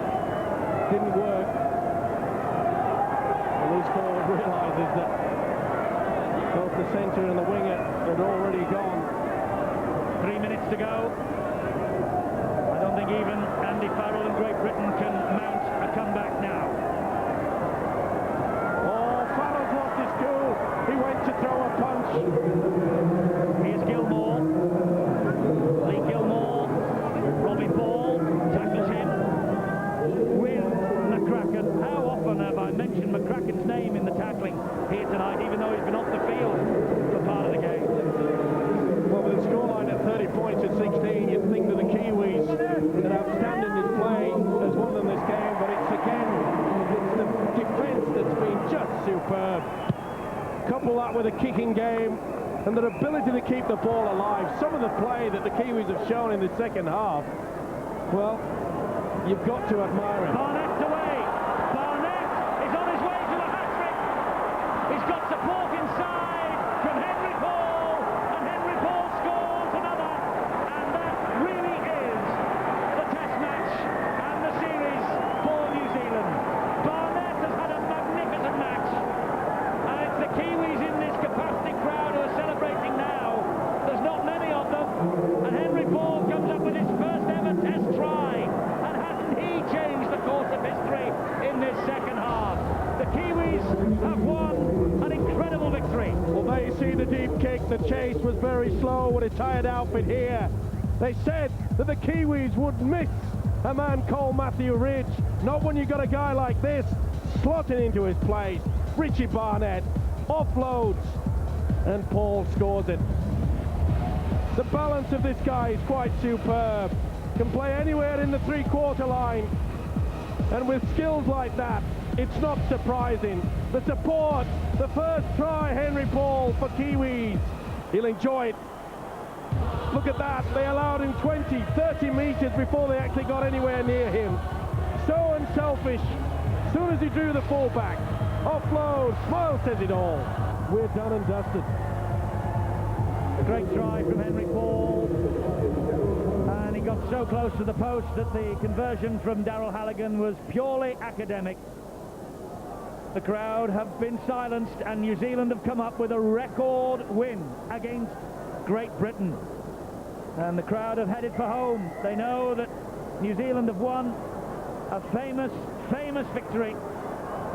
Didn't work. The loose forward realises that both the centre and the winger had already gone. 3 minutes to go. I don't think even Andy Farrell in Great Britain can mount a comeback now. Oh, Farrell's lost his cool. He went to throw a punch. Here's Gilmore. Lee Gilmore. Robbie Paul tackles him with McCracken. How often have I mentioned McCracken's name in the tackling here tonight, even though he's been off the field for part of the game? Well, with a scoreline at 30 points at 16, you'd think that the Kiwis had outstanding display has won them this game, but it's again, it's the defence that's been just superb. Couple that with a kicking game and their ability to keep the ball alive. Some of the play that the Kiwis have shown in the second half, well, you've got to admire it. Barnett's away. Barnett is on his way to a hat-trick. He's got support inside from Henry Paul, and Henry Paul scores another. And that really is the test match and the series for New Zealand. Barnett has had a magnificent match. And it's the Kiwis in this capacity crowd who are celebrating now. There's not many of them. And Henry Paul comes up with his first ever test try. And hasn't he changed the course of history in this second half? The Kiwis have won an incredible victory. Well, there you see the deep kick. The chase was very slow with a tired outfit here. They said that the Kiwis would miss a man called Matthew Ridge. Not when you got a guy like this slotting into his place. Richie Barnett offloads and Paul scores it. The balance of this guy is quite superb. Can play anywhere in the three-quarter line. And with skills like that, it's not surprising. The support, the first try, Henry Paul for Kiwis. He'll enjoy it. Look at that. They allowed him 20, 30 metres before they actually got anywhere near him. So unselfish. As soon as he drew the fullback, offload, smile says it all. We're done and dusted. A great try from Henry Paul. And he got so close to the post that the conversion from Darryl Halligan was purely academic. The crowd have been silenced, and New Zealand have come up with a record win against Great Britain. And the crowd have headed for home. They know that New Zealand have won a famous, famous victory.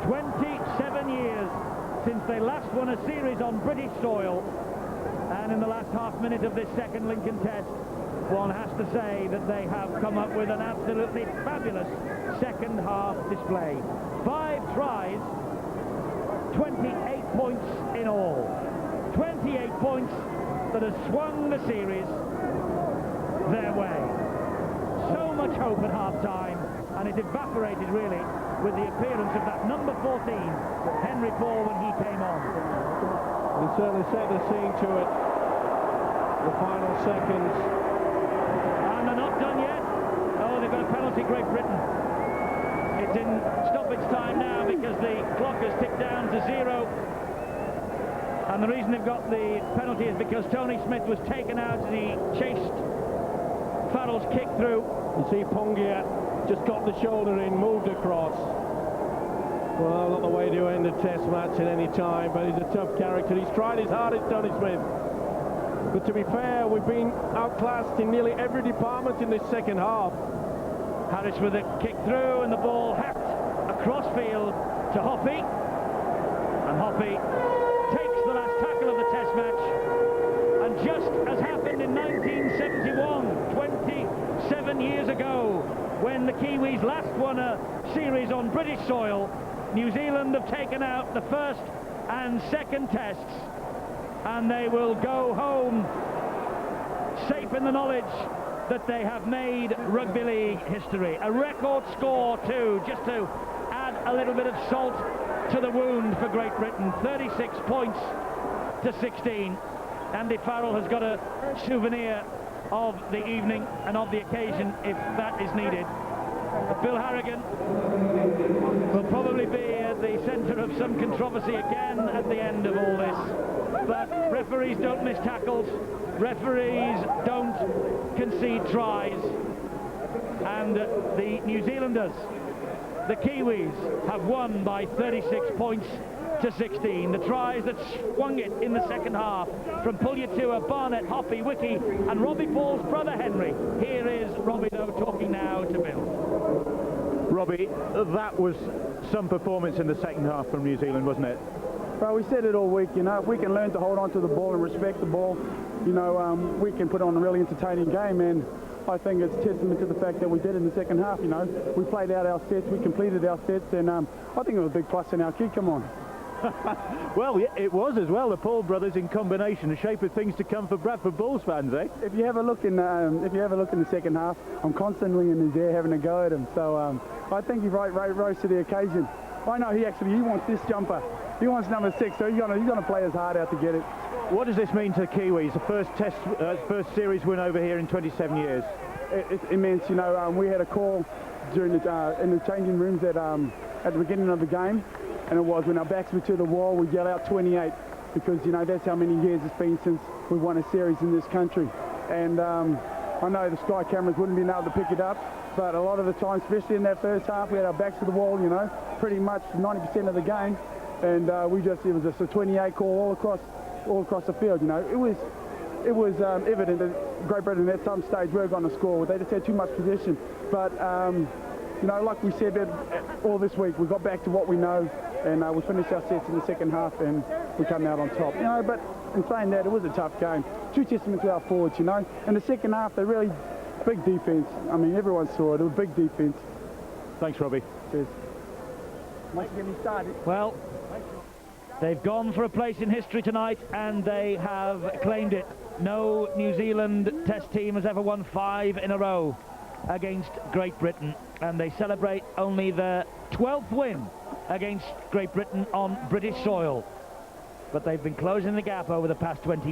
27 years since they last won a series on British soil. And in the last half minute of this second Lincoln Test, one has to say that they have come up with an absolutely fabulous second half display. 5 tries, 28 points in all. 28 points that has swung the series their way. So much hope at half-time, and it evaporated really with the appearance of that number 14, Henry Paul, when he came on. He certainly set the scene to it. the final seconds. And they're not done yet. Oh, they've got a penalty, Great Britain. It's in stoppage time now because the clock has ticked down to 0. And the reason they've got the penalty is because Tony Smith was taken out as he chased Farrell's kick through. You see Pongia just got the shoulder in, moved across. Well, not the way to end a test match at any time, but he's a tough character. He's tried his hardest, Tony Smith. But to be fair, we've been outclassed in nearly every department in this second half. Harris with a kick through, and the ball hacked across field to Hoppy. And Hoppy takes the last tackle of the test match. And just as happened in 1971, 27 years ago, when the Kiwis last won a series on British soil, New Zealand have taken out the first and second tests, and they will go home safe in the knowledge that they have made rugby league history. A record score too, just to add a little bit of salt to the wound for Great Britain. 36 points to 16. Andy Farrell has got a souvenir of the evening and of the occasion if that is needed. Bill Harrigan will probably be at the centre of some controversy again at the end of all this. But referees don't miss tackles, referees don't concede tries, and the New Zealanders, the Kiwis, have won by 36 points to 16. The tries that swung it in the second half from Pulyatua, Barnett, Hoppy, Wiki and Robbie Paul's brother Henry. Here is Robbie though talking now to Bill. Robbie, that was some performance in the second half from New Zealand, wasn't it? Well, we said it all week, you know, if we can learn to hold on to the ball and respect the ball, you know, we can put on a really entertaining game, and I think it's testament to the fact that we did in the second half. You know, we played out our sets, we completed our sets, and I think it was a big plus in our key. Come on. Well, yeah, it was as well. The Paul brothers in combination, the shape of things to come for Bradford Bulls fans, eh? If you have a look in, the second half, I'm constantly in his ear having a go at him. So I think he rose to the occasion. I know he wants this jumper. He wants number 6, so he's gonna play his heart out to get it. What does this mean to the Kiwis? The first series win over here in 27 years. It's immense. You know, we had a call during in the changing rooms at the beginning of the game. And it was when our backs were to the wall, we yell out 28, because, you know, that's how many years it's been since we won a series in this country. And I know the Sky cameras wouldn't be able to pick it up, but a lot of the time, especially in that first half, we had our backs to the wall, you know, pretty much 90% of the game. And it was just a 28 call all across the field, you know. It was evident that Great Britain at some stage were going to score. They just had too much possession. But, you know, like we said all this week, we got back to what we know, and we finished our sets in the second half, and we come out on top. You know, but in saying that, it was a tough game. True testament to our forwards, you know. In the second half, they really big defence. I mean, everyone saw it. It was big defence. Thanks, Robbie. Cheers. Mike, get me started. Well, they've gone for a place in history tonight, and they have claimed it. No New Zealand Test team has ever won 5 in a row against Great Britain, and they celebrate only their 12th win against Great Britain on British soil. But they've been closing the gap over the past 20 years.